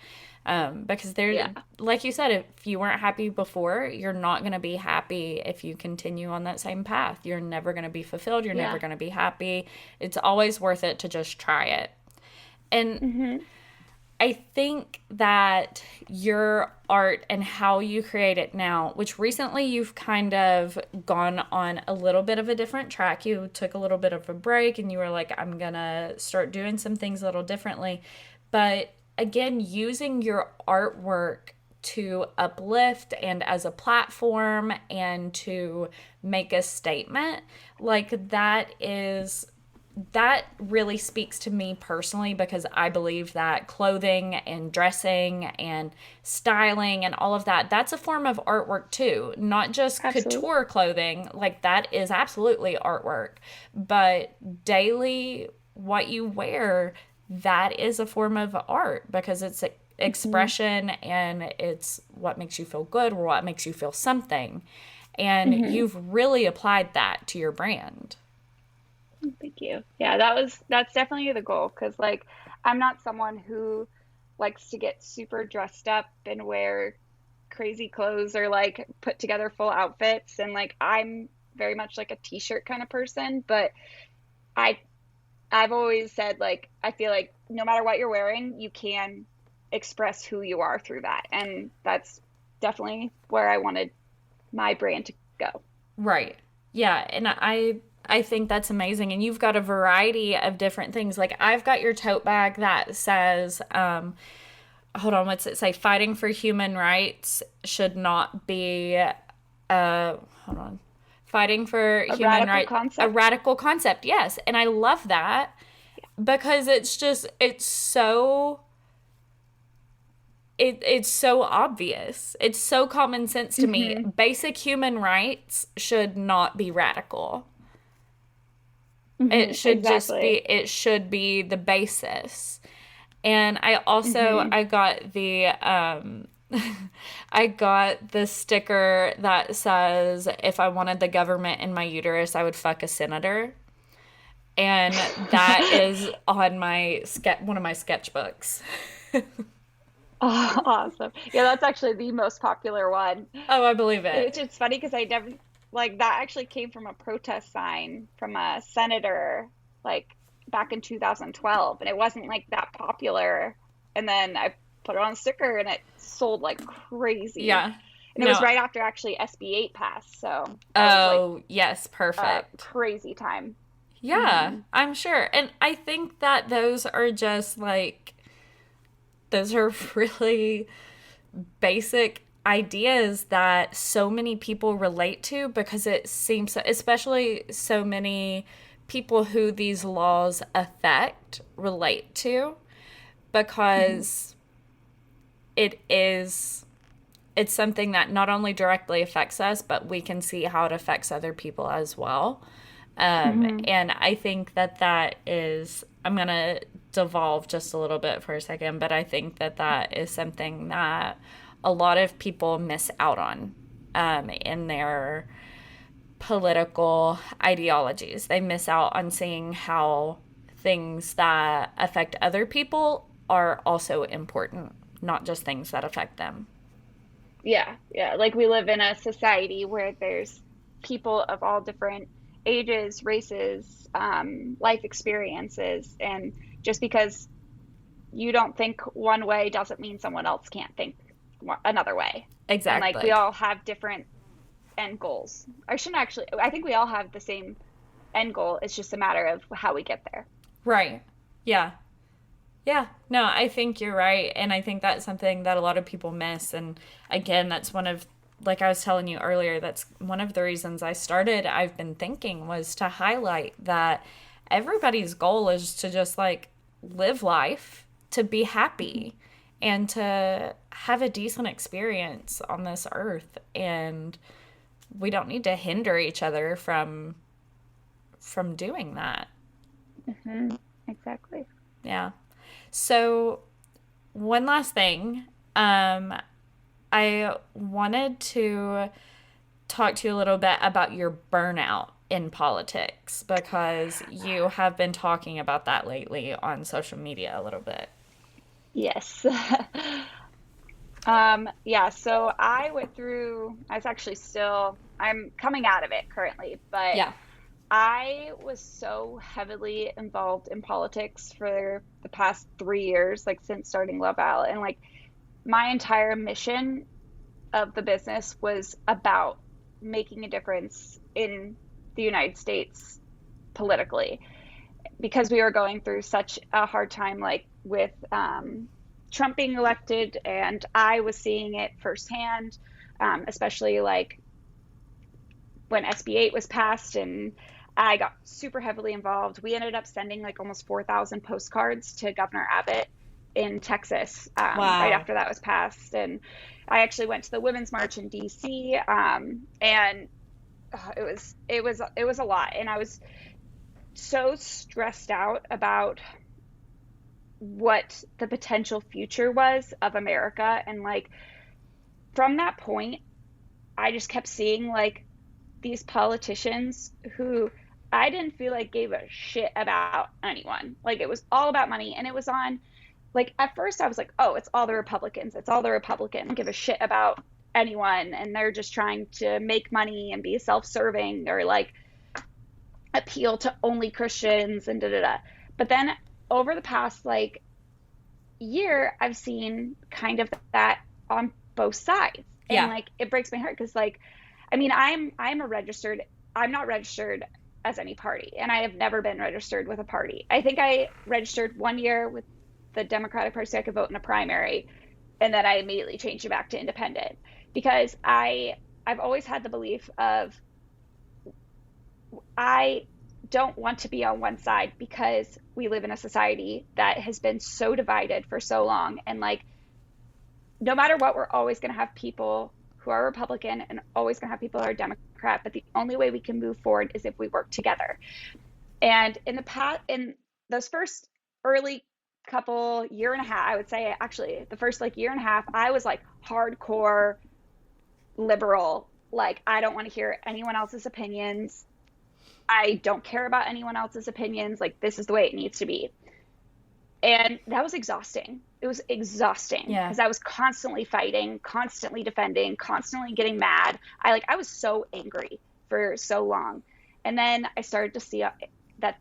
Because like you said, if you weren't happy before, you're not going to be happy if you continue on that same path. You're never going to be fulfilled. You're never going to be happy. It's always worth it to just try it. And I think that your art and how you create it now, which recently you've kind of gone on a little bit of a different track. You took a little bit of a break and you were like, I'm going to start doing some things a little differently. But again, using your artwork to uplift and as a platform and to make a statement, like that really speaks to me personally, because I believe that clothing and dressing and styling and all of that, that's a form of artwork too. Not just couture clothing, like that is absolutely artwork, but daily what you wear, that is a form of art because it's expression and it's what makes you feel good or what makes you feel something. And you've really applied that to your brand. Thank you. Yeah, that's definitely the goal, because like I'm not someone who likes to get super dressed up and wear crazy clothes or like put together full outfits, and like I'm very much like a t-shirt kind of person, but I've always said, like, I feel like no matter what you're wearing, you can express who you are through that. And that's definitely where I wanted my brand to go. Right. Yeah. And I think that's amazing. And you've got a variety of different things. Like I've got your tote bag that says, hold on, what's it say? Fighting for human rights should not be, hold on. Fighting for human rights, a radical concept. Yes. And I love that because it's so obvious. It's so common sense to me. Basic human rights should not be radical. It should it should be the basis. And I also, I got the, I got the sticker that says, if I wanted the government in my uterus, I would fuck a senator. And that is on my one of my sketchbooks. Oh, awesome. Yeah, that's actually the most popular one. Oh, I believe it. It's funny because I never, like, that actually came from a protest sign from a senator, like, back in 2012. And it wasn't, like, that popular. And then I put it on a sticker and it sold like crazy. Yeah. And it was right after actually SB 8 passed. So, yes, perfect. Crazy time. Yeah, I'm sure. And I think that those are just like, those are really basic ideas that so many people relate to, because it seems, especially so many people who these laws affect relate to, because it's something that not only directly affects us, but we can see how it affects other people as well. And I think that is I'm going to devolve just a little bit for a second, but I think that that is something that a lot of people miss out on in their political ideologies. They miss out on seeing how things that affect other people are also important, not just things that affect them. Yeah, yeah. Like we live in a society where there's people of all different ages, races, life experiences, and just because you don't think one way doesn't mean someone else can't think another way. And like we Exactly. all have different end goals. I shouldn't actually, I think we all have the same end goal. It's just a matter of how we get there. Right. Yeah. Yeah, no, I think you're right. And I think that's something that a lot of people miss. And again, that's one of, like I was telling you earlier, that's one of the reasons I started I've Been Thinking, was to highlight that everybody's goal is to just like live life, to be happy, and to have a decent experience on this earth. And we don't need to hinder each other from doing that. Hmm. Exactly. Yeah. So, one last thing. I wanted to talk to you a little bit about your burnout in politics, because you have been talking about that lately on social media a little bit. Yes. Yeah, so I went through, I was actually still, I'm coming out of it currently, but Yeah. I was so heavily involved in politics for the past 3 years, like since starting Love Out. And like my entire mission of the business was about making a difference in the United States politically, because we were going through such a hard time, like with Trump being elected, and I was seeing it firsthand, especially like when SB 8 was passed, and I got super heavily involved. We ended up sending like almost 4,000 postcards to Governor Abbott in Texas right Wow. after that was passed. And I actually went to the Women's March in DC, and it was a lot. And I was so stressed out about what the potential future was of America. And like from that point, I just kept seeing like these politicians who I didn't feel like gave a shit about anyone. Like it was all about money. And it was on, like, at first I was like, oh, it's all the Republicans. It's all the Republicans. Don't give a shit about anyone. And they're just trying to make money and be self serving, or like appeal to only Christians and da da da. But then over the past like year, I've seen kind of that on both sides. And Yeah. like it breaks my heart because like I mean, I'm not registered as any party, and I have never been registered with a party. I think I registered one year with the Democratic Party so I could vote in a primary, and then I immediately changed it back to independent, because I've always had the belief of I don't want to be on one side, because we live in a society that has been so divided for so long. And like no matter what, we're always going to have people who are Republican and always going to have people who are Democrat. But the only way we can move forward is if we work together. And in those first early couple year and a half, I would say actually the first like year and a half, I was like hardcore liberal. Like I don't want to hear anyone else's opinions. I don't care about anyone else's opinions. Like this is the way it needs to be. And that was exhausting. It was exhausting Yeah. because I was constantly fighting, constantly defending, constantly getting mad. I was so angry for so long. And then I started to see that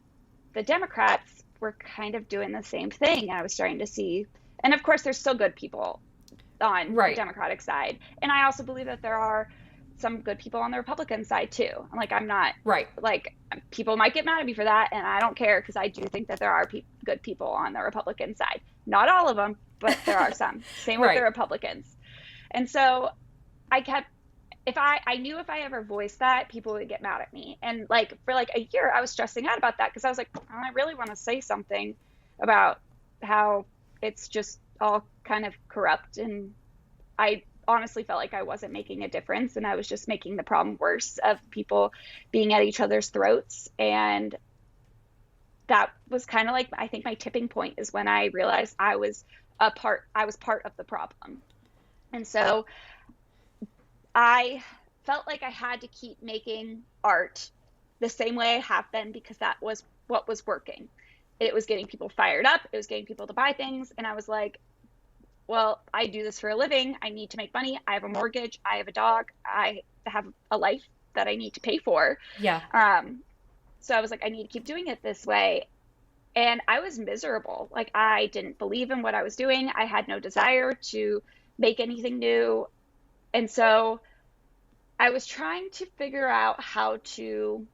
the Democrats were kind of doing the same thing. And I was starting to see, and of course, there's still good people on the Right. Democratic side. And I also believe that there are some good people on the Republican side too. I'm not Right. like, people might get mad at me for that, and I don't care, because I do think that there are good people on the Republican side. Not all of them, but there are some. Same with Right. the Republicans. And so I kept, if I knew if I ever voiced that, people would get mad at me. And like for like a year, I was stressing out about that, because I was like, oh, I really want to say something about how it's just all kind of corrupt, and I honestly felt like I wasn't making a difference, and I was just making the problem worse of people being at each other's throats. And that was kind of like, I think my tipping point is when I realized I was part of the problem. And so I felt like I had to keep making art the same way I have been, because that was what was working. It was getting people fired up. It was getting people to buy things. And I was like, well, I do this for a living. I need to make money. I have a mortgage. I have a dog. I have a life that I need to pay for. Yeah. So I was like, I need to keep doing it this way. And I was miserable. Like, I didn't believe in what I was doing. I had no desire to make anything new. And so I was trying to figure out how to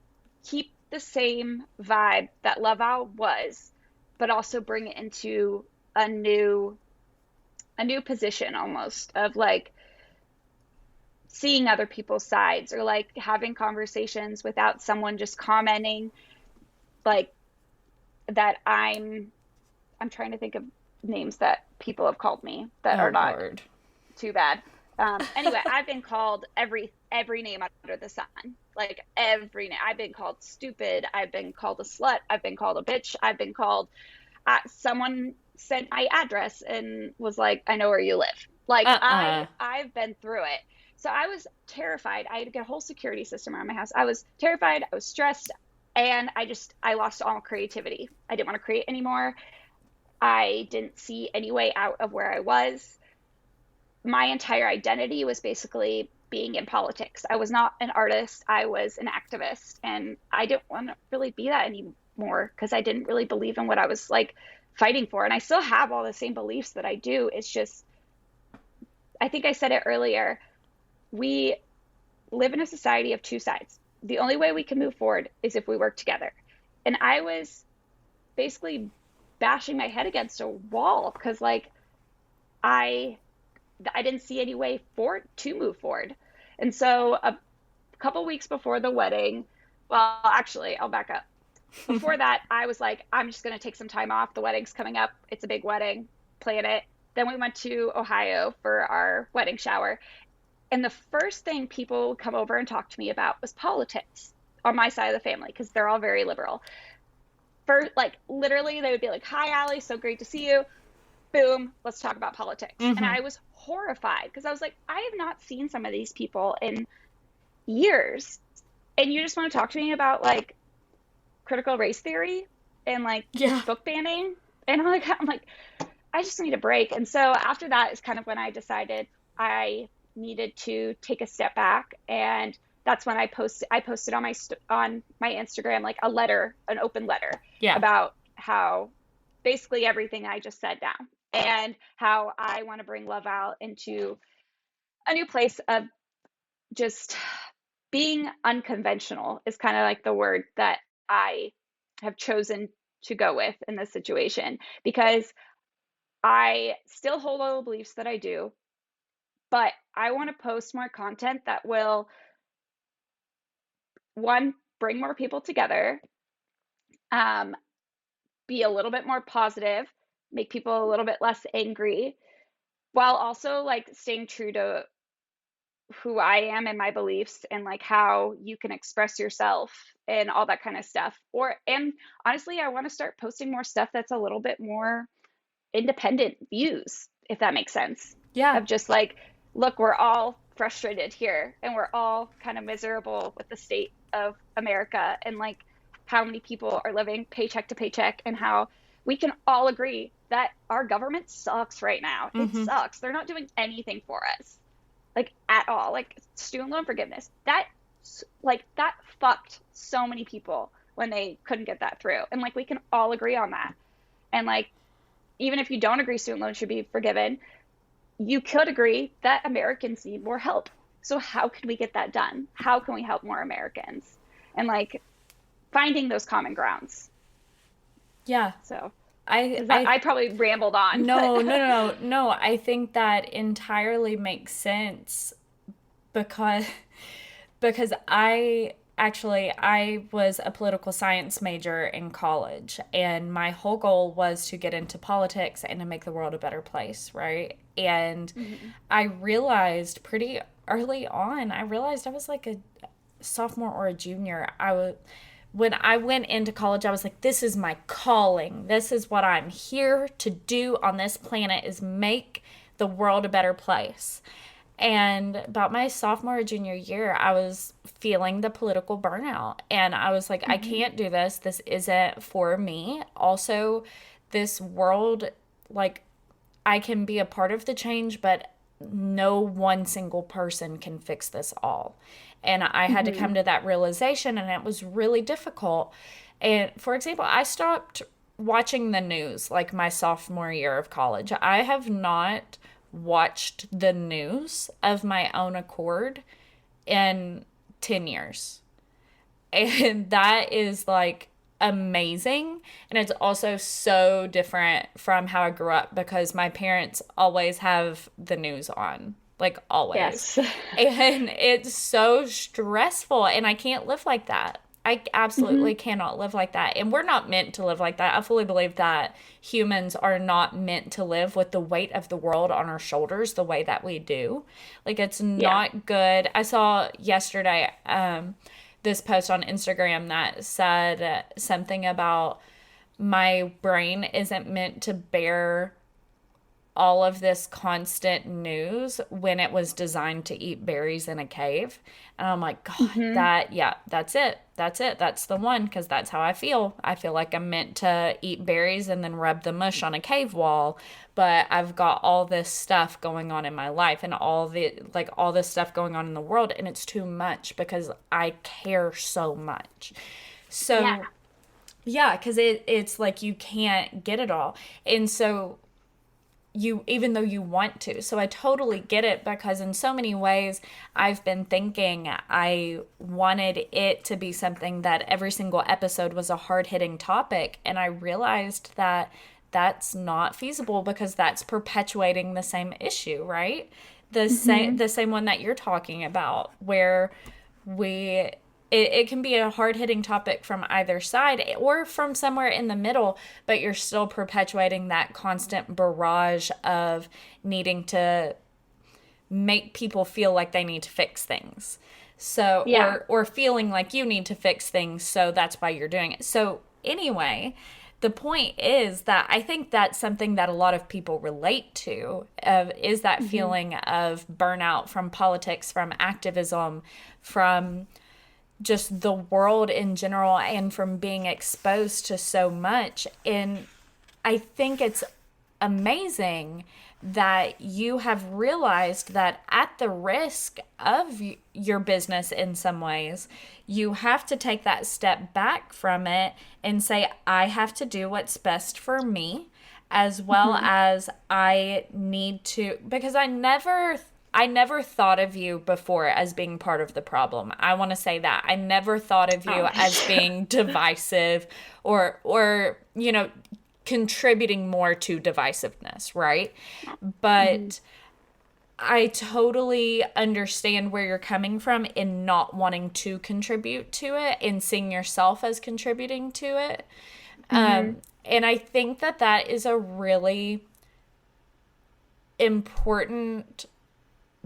keep the same vibe that Laval was, but also bring it into a new position, almost, of like seeing other people's sides, or like having conversations without someone just commenting like that. I'm trying to think of names that people have called me that are not too bad. Anyway, I've been called every name under the sun, like every name. I've been called stupid. I've been called a slut. I've been called a bitch. I've been called, someone sent my address and was like, I know where you live. Like, I've been through it. So I was terrified. I had to get a whole security system around my house. I was terrified. I was stressed. And I lost all creativity. I didn't want to create anymore. I didn't see any way out of where I was. My entire identity was basically being in politics. I was not an artist. I was an activist. And I didn't want to really be that anymore, because I didn't really believe in what I was like fighting for. And I still have all the same beliefs that I do. It's just, I think I said it earlier, we live in a society of two sides. The only way we can move forward is if we work together. And I was basically bashing my head against a wall, because like I didn't see any way to move forward. And so a couple weeks before the wedding, well, actually, I'll back up. Before that, I was like, I'm just going to take some time off. The wedding's coming up. It's a big wedding. Plan it. Then we went to Ohio for our wedding shower. And the first thing people would come over and talk to me about was politics on my side of the family, because they're all very liberal. For like, literally, they would be like, hi, Allie, so great to see you. Boom, let's talk about politics. And I was horrified, because I was like, I have not seen some of these people in years. And you just want to talk to me about like critical race theory and like book banning. And I'm like, I just need a break. And so after that is kind of when I decided I needed to take a step back. And that's when I posted on my Instagram, like an open letter about how basically everything I just said down, and how I want to bring Laval into a new place of just being unconventional is kind of like the word that I have chosen to go with in this situation, because I still hold all the beliefs that I do, but I want to post more content that will, one, bring more people together, be a little bit more positive, make people a little bit less angry, while also like staying true to who I am and my beliefs, and like how you can express yourself and all that kind of stuff. And honestly, I want to start posting more stuff that's a little bit more independent views, if that makes sense. Yeah. Of just like, look, we're all frustrated here, and we're all kind of miserable with the state of America, and like how many people are living paycheck to paycheck, and how we can all agree that our government sucks right now. It sucks. They're not doing anything for us, like at all. Like student loan forgiveness, that fucked so many people when they couldn't get that through. And like, we can all agree on that. And like, even if you don't agree student loans should be forgiven, you could agree that Americans need more help. So how can we get that done? How can we help more Americans? And like finding those common grounds. Yeah. So I probably rambled on. No. I think that entirely makes sense, because I was a political science major in college, and my whole goal was to get into politics and to make the world a better place, right? And I realized pretty early on, I was like a sophomore or a junior. when I went into college, I was like, this is my calling. This is what I'm here to do on this planet, is make the world a better place. And about my sophomore or junior year, I was feeling the political burnout. And I was like, I can't do this. This isn't for me. Also, this world, like, I can be a part of the change, but no one single person can fix this all. And I had to come to that realization, and it was really difficult. And for example, I stopped watching the news like my sophomore year of college. I have not watched the news of my own accord in 10 years. And that is like amazing. And it's also so different from how I grew up, because my parents always have the news on, like always. Yes. And it's so stressful, and I can't live like that. I absolutely cannot live like that. And we're not meant to live like that. I fully believe that humans are not meant to live with the weight of the world on our shoulders the way that we do. Like, it's not good. I saw yesterday this post on Instagram that said something about my brain isn't meant to bear all of this constant news when it was designed to eat berries in a cave. And I'm like, God, that's it. That's the one, because that's how I feel. I feel like I'm meant to eat berries and then rub the mush on a cave wall. But I've got all this stuff going on in my life, and all this stuff going on in the world, and it's too much because I care so much. So yeah, because it's like you can't get it all. And so even though you want to. So I totally get it, because in so many ways I've been thinking I wanted it to be something that every single episode was a hard-hitting topic, and I realized that that's not feasible, because that's perpetuating the same issue, right? The same one that you're talking about, where it can be a hard-hitting topic from either side or from somewhere in the middle, but you're still perpetuating that constant barrage of needing to make people feel like they need to fix things. So, or feeling like you need to fix things, so that's why you're doing it. So anyway, the point is that I think that's something that a lot of people relate to, is that feeling of burnout from politics, from activism, from just the world in general, and from being exposed to so much. And I think it's amazing that you have realized that at the risk of your business in some ways, you have to take that step back from it and say, I have to do what's best for me, as well as I need to, because I never thought of you before as being part of the problem. I want to say that. I never thought of you as being divisive or contributing more to divisiveness, right? But I totally understand where you're coming from in not wanting to contribute to it and seeing yourself as contributing to it. And I think that is a really important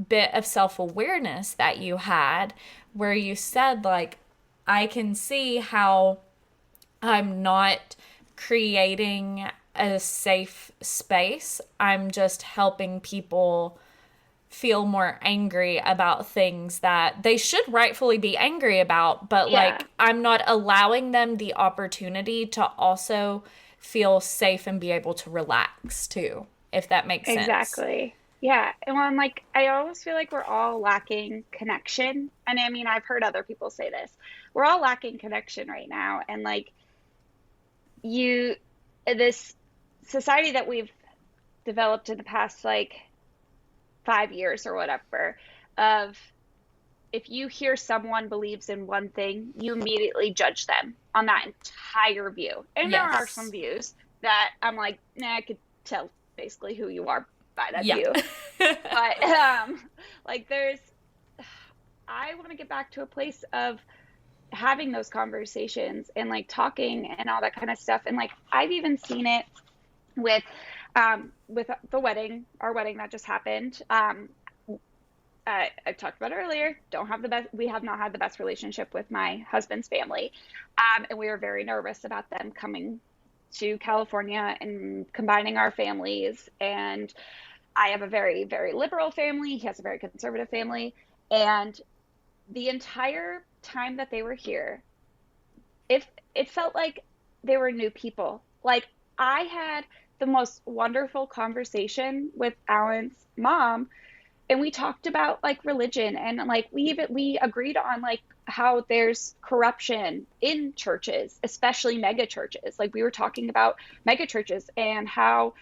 bit of self-awareness that you had, where you said, like, I can see how I'm not creating a safe space. I'm just helping people feel more angry about things that they should rightfully be angry about, but like, I'm not allowing them the opportunity to also feel safe and be able to relax too, if that makes sense. Exactly. Yeah. And when, like, I always feel like we're all lacking connection. And I mean, I've heard other people say this. We're all lacking connection right now. And like, this society that we've developed in the past, like, 5 years or whatever, of if you hear someone believes in one thing, you immediately judge them on that entire view. And there are some views that I'm like, nah, I could tell basically who you are by that view. But like, I want to get back to a place of having those conversations and like talking and all that kind of stuff. And like, I've even seen it with our wedding that just happened. I've talked about it earlier, don't have the best, we have not had the best relationship with my husband's family. And we were very nervous about them coming to California and combining our families. And I have a very, very liberal family. He has a very conservative family. And the entire time that they were here, if it felt like they were new people. Like I had the most wonderful conversation with Alan's mom, and we talked about like religion, and like we agreed on like how there's corruption in churches, especially mega churches. Like we were talking about mega churches and how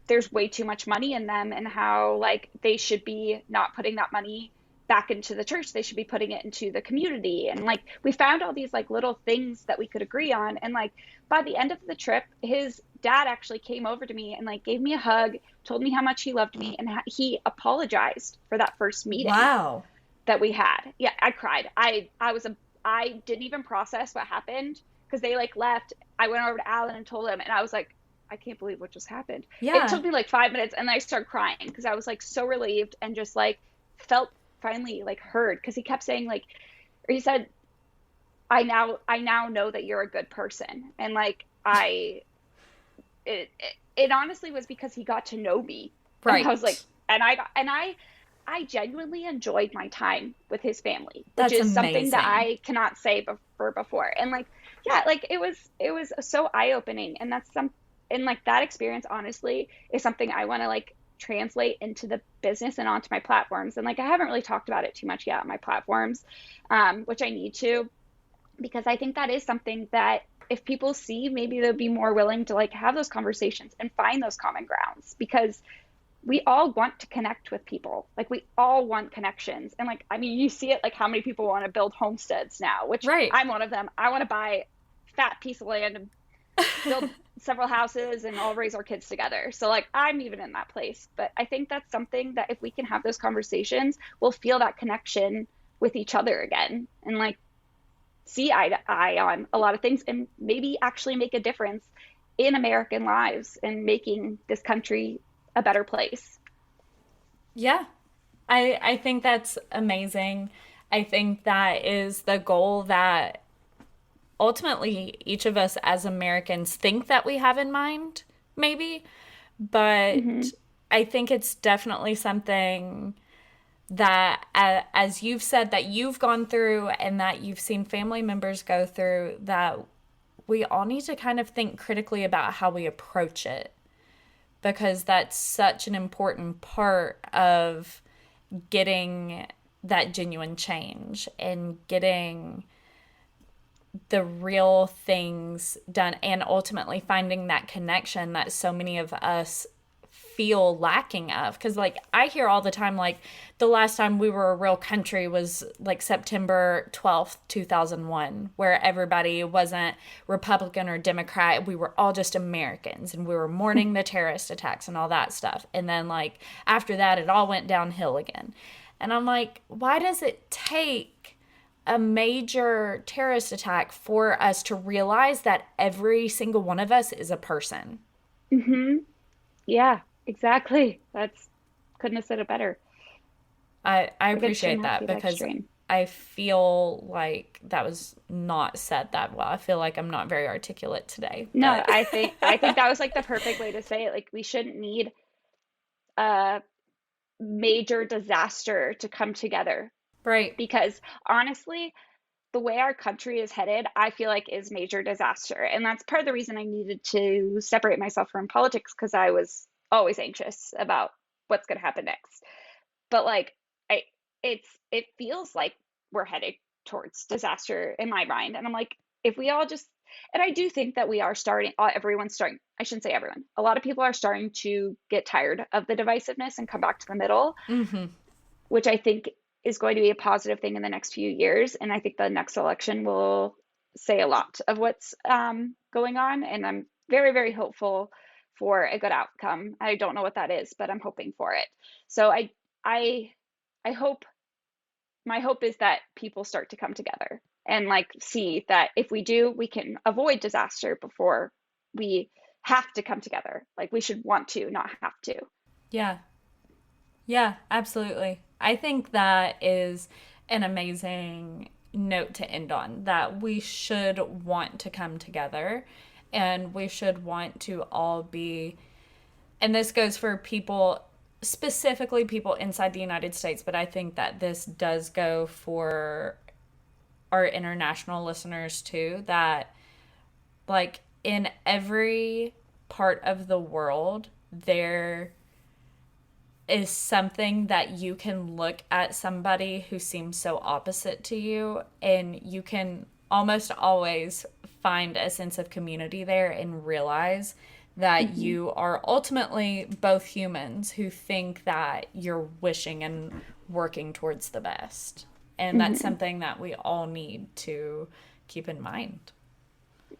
there's way too much money in them, and how like they should be not putting that money back into the church, they should be putting it into the community. And like we found all these like little things that we could agree on. And like by the end of the trip, his dad actually came over to me and like gave me a hug, told me how much he loved me, and he apologized for that first meeting Wow. that we had. Yeah, I cried. I didn't even process what happened because they like left. I went over to Alan and told him, and I was like, I can't believe what just happened. Yeah. It took me like 5 minutes, and I started crying because I was like so relieved and just like felt finally like heard, because he kept saying like, or he said, I now know that you're a good person. And like it honestly was because he got to know me. Right. And I was like, I genuinely enjoyed my time with his family, which That's is something that amazing. I cannot say before. And like, yeah, like it was so eye-opening. And and like that experience honestly is something I want to like translate into the business and onto my platforms. And like, I haven't really talked about it too much yet on my platforms, which I need to, because I think that is something that if people see, maybe they'll be more willing to like have those conversations and find those common grounds, because we all want to connect with people. Like we all want connections. And like, I mean, you see it, like how many people want to build homesteads now, which Right. I'm one of them. I want to buy a fat piece of land and build several houses and all raise our kids together. So like, I'm even in that place. But I think that's something that if we can have those conversations, we'll feel that connection with each other again, and like see eye to eye on a lot of things, and maybe actually make a difference in American lives and making this country a better place. Yeah. I think that's amazing. I think that is the goal that ultimately each of us as Americans think that we have in mind, maybe. But I think it's definitely something that, as you've said, that you've gone through and that you've seen family members go through, that we all need to kind of think critically about how we approach it, because that's such an important part of getting that genuine change and getting the real things done, and ultimately finding that connection that so many of us feel lacking of. Because like I hear all the time, like the last time we were a real country was like September 12th 2001, where everybody wasn't Republican or Democrat, we were all just Americans, and we were mourning the terrorist attacks and all that stuff. And then like after that it all went downhill again. And I'm like, why does it take a major terrorist attack for us to realize that every single one of us is a person? Yeah, exactly. That's couldn't have said it better. I Like it appreciate shouldn't have to that, be that because extreme. I feel like that was not said that well. I feel like I'm not very articulate today, No, but I think that was like the perfect way to say it. Like we shouldn't need a major disaster to come together, right. because honestly, the way our country is headed, I feel like is major disaster. And that's part of the reason I needed to separate myself from politics, because I was always anxious about what's going to happen next. But like I it feels like we're headed towards disaster in my mind. And I'm like, if we all just, and I do think that we are starting, everyone's starting, I shouldn't say everyone, a lot of people are starting to get tired of the divisiveness and come back to the middle, Mm-hmm. which I think is going to be a positive thing in the next few years. And I think the next election will say a lot of what's going on. And I'm very, very hopeful for a good outcome. I don't know what that is, but I'm hoping for it. So I, I hope, my hope is that people start to come together and like see that if we do, we can avoid disaster before we have to come together. Like we should want to, not have to. Yeah. Yeah, absolutely. I think that is an amazing note to end on, that we should want to come together and we should want to all be, and this goes for people, specifically people inside the United States, but I think that this does go for our international listeners too, that like in every part of the world, there is something that you can look at somebody who seems so opposite to you, and you can almost always find a sense of community there and realize that you are ultimately both humans who think that you're wishing and working towards the best. And that's something that we all need to keep in mind.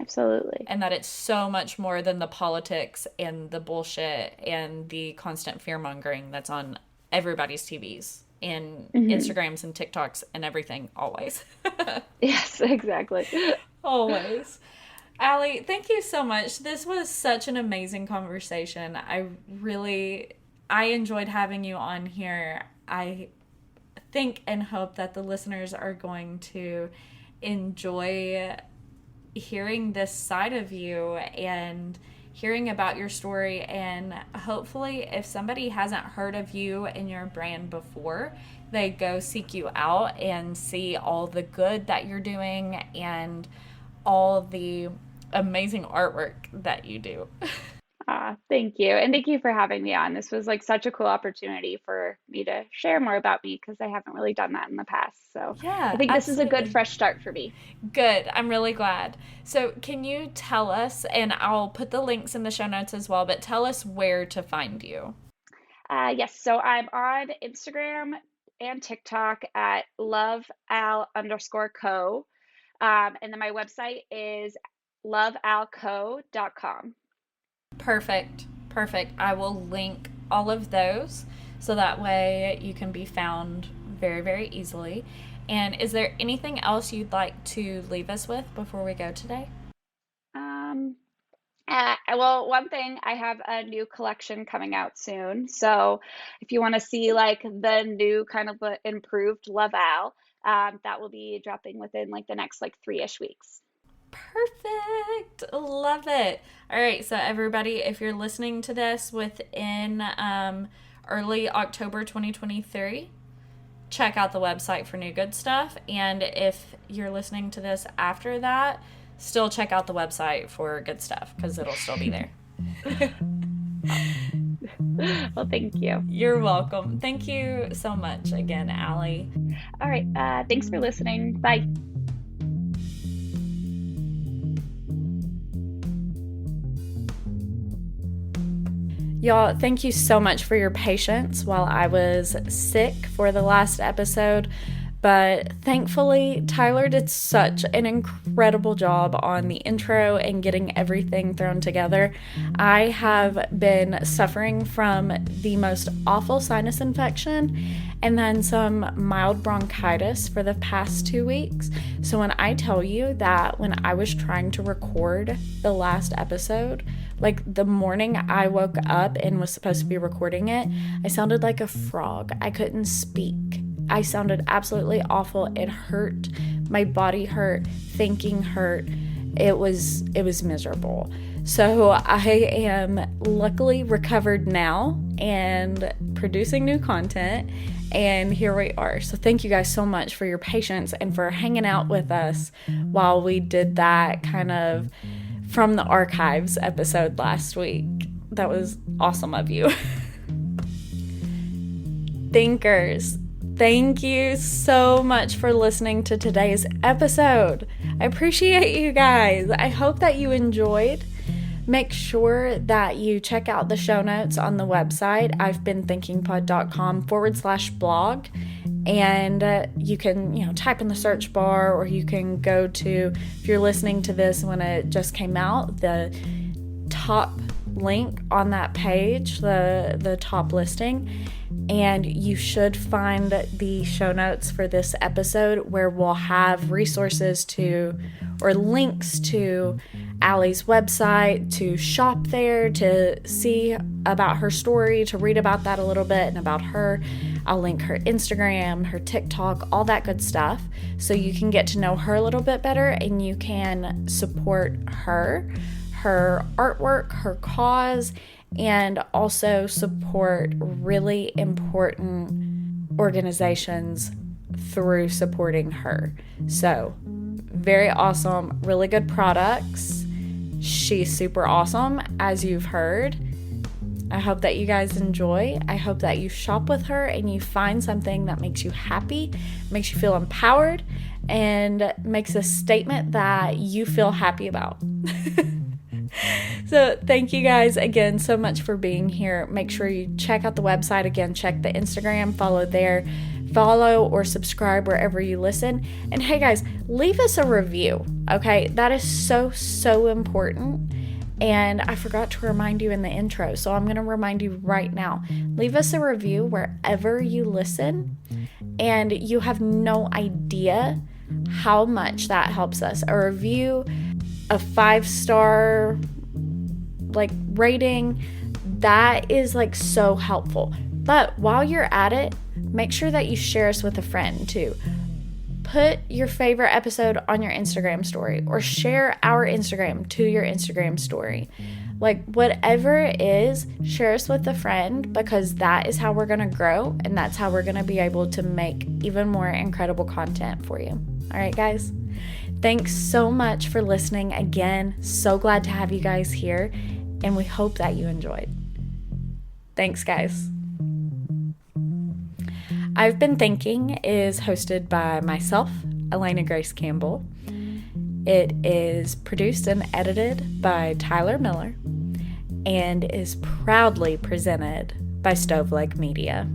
Absolutely. And that it's so much more than the politics and the bullshit and the constant fear mongering that's on everybody's TVs and Instagrams and TikToks and everything, always. Yes, exactly. Always. Allie, thank you so much. This was such an amazing conversation. I enjoyed having you on here. I think and hope that the listeners are going to enjoy hearing this side of you and hearing about your story. And hopefully, if somebody hasn't heard of you and your brand before, they go seek you out and see all the good that you're doing and all the amazing artwork that you do. Thank you. And thank you for having me on. This was like such a cool opportunity for me to share more about me because I haven't really done that in the past. So Yeah, I think this is a absolutely. good fresh start for me. Good. I'm really glad. So can you tell us, and I'll put the links in the show notes as well, but tell us where to find you. Yes, so I'm on Instagram and TikTok at loveal_co. And then my website is lovealco.com. Perfect. Perfect. I will link all of those so that way you can be found very, very easily. And is there anything else you'd like to leave us with before we go today? Well, one thing, I have a new collection coming out soon. So if you want to see like the new kind of improved Laval, that will be dropping within like the next like 3-ish weeks. Perfect. Love it. All right. So, everybody, if you're listening to this within early October 2023, check out the website for new good stuff. And if you're listening to this after that, still check out the website for good stuff because it'll still be there. Well, thank you. You're welcome. Thank you so much again, Allie. All right. Thanks for listening. Bye. Y'all, thank you so much for your patience while I was sick for the last episode. But thankfully, Tyler did such an incredible job on the intro and getting everything thrown together. I have been suffering from the most awful sinus infection and then some mild bronchitis for the past 2 weeks. So when I tell you that when I was trying to record the last episode, like the morning I woke up and was supposed to be recording it, I sounded like a frog. I couldn't speak. I sounded absolutely awful. It hurt. My body hurt. Thinking hurt. It was miserable. So I am luckily recovered now and producing new content. And here we are. So thank you guys so much for your patience and for hanging out with us while we did that kind of from the archives episode last week. That was awesome of you. Thinkers, thank you so much for listening to today's episode. I appreciate you guys. I hope that you enjoyed. Make sure that you check out the show notes on the website, I'veBeenThinkingPod.com/blog. And you can, type in the search bar, or you can go to, if you're listening to this when it just came out, the top link on that page, the top listing. And you should find the show notes for this episode where we'll have resources to, or links to Allie's website, to shop there, to see about her story, to read about that a little bit and about her. I'll link her Instagram, her TikTok, all that good stuff, so you can get to know her a little bit better and you can support her artwork, her cause, and also support really important organizations through supporting her. So, very awesome, really good products. She's super awesome, as you've heard. I hope that you guys enjoy. I hope that you shop with her and you find something that makes you happy, makes you feel empowered, and makes a statement that you feel happy about. So thank you guys again so much for being here. Make sure you check out the website again, check the Instagram, follow there, follow or subscribe wherever you listen. And hey guys, leave us a review, okay? That is so important. And I forgot to remind you in the intro, so I'm going to remind you right now. Leave us a review wherever you listen, and you have no idea how much that helps us. A review, a 5-star rating, that is so helpful. But while you're at it, make sure that you share us with a friend too. Put your favorite episode on your Instagram story, or share our Instagram to your Instagram story. Whatever it is, share us with a friend, because that is how we're going to grow, and that's how we're going to be able to make even more incredible content for you. All right, guys. Thanks so much for listening again. So glad to have you guys here, and we hope that you enjoyed. Thanks, guys. I've Been Thinking is hosted by myself, Elena Grace Campbell. It is produced and edited by Tyler Miller and is proudly presented by Stoveleg Media.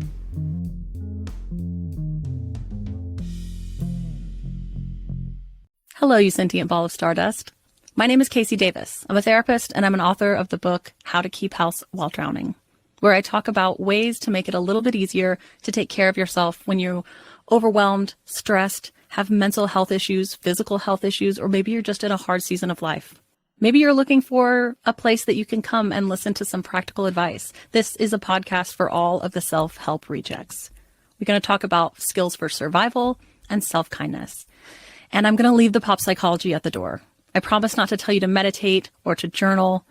Hello, you sentient ball of stardust. My name is Casey Davis. I'm a therapist, and I'm an author of the book How to Keep House While Drowning, where I talk about ways to make it a little bit easier to take care of yourself when you're overwhelmed, stressed, have mental health issues, physical health issues, or maybe you're just in a hard season of life. Maybe you're looking for a place that you can come and listen to some practical advice. This is a podcast for all of the self-help rejects. We're going to talk about skills for survival and self-kindness. And I'm going to leave the pop psychology at the door. I promise not to tell you to meditate or to journal.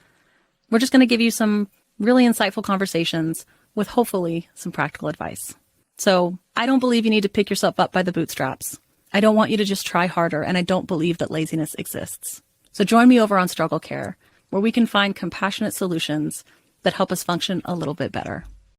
We're just going to give you some really insightful conversations with hopefully some practical advice. So I don't believe you need to pick yourself up by the bootstraps. I don't want you to just try harder, and I don't believe that laziness exists. So join me over on Struggle Care, where we can find compassionate solutions that help us function a little bit better.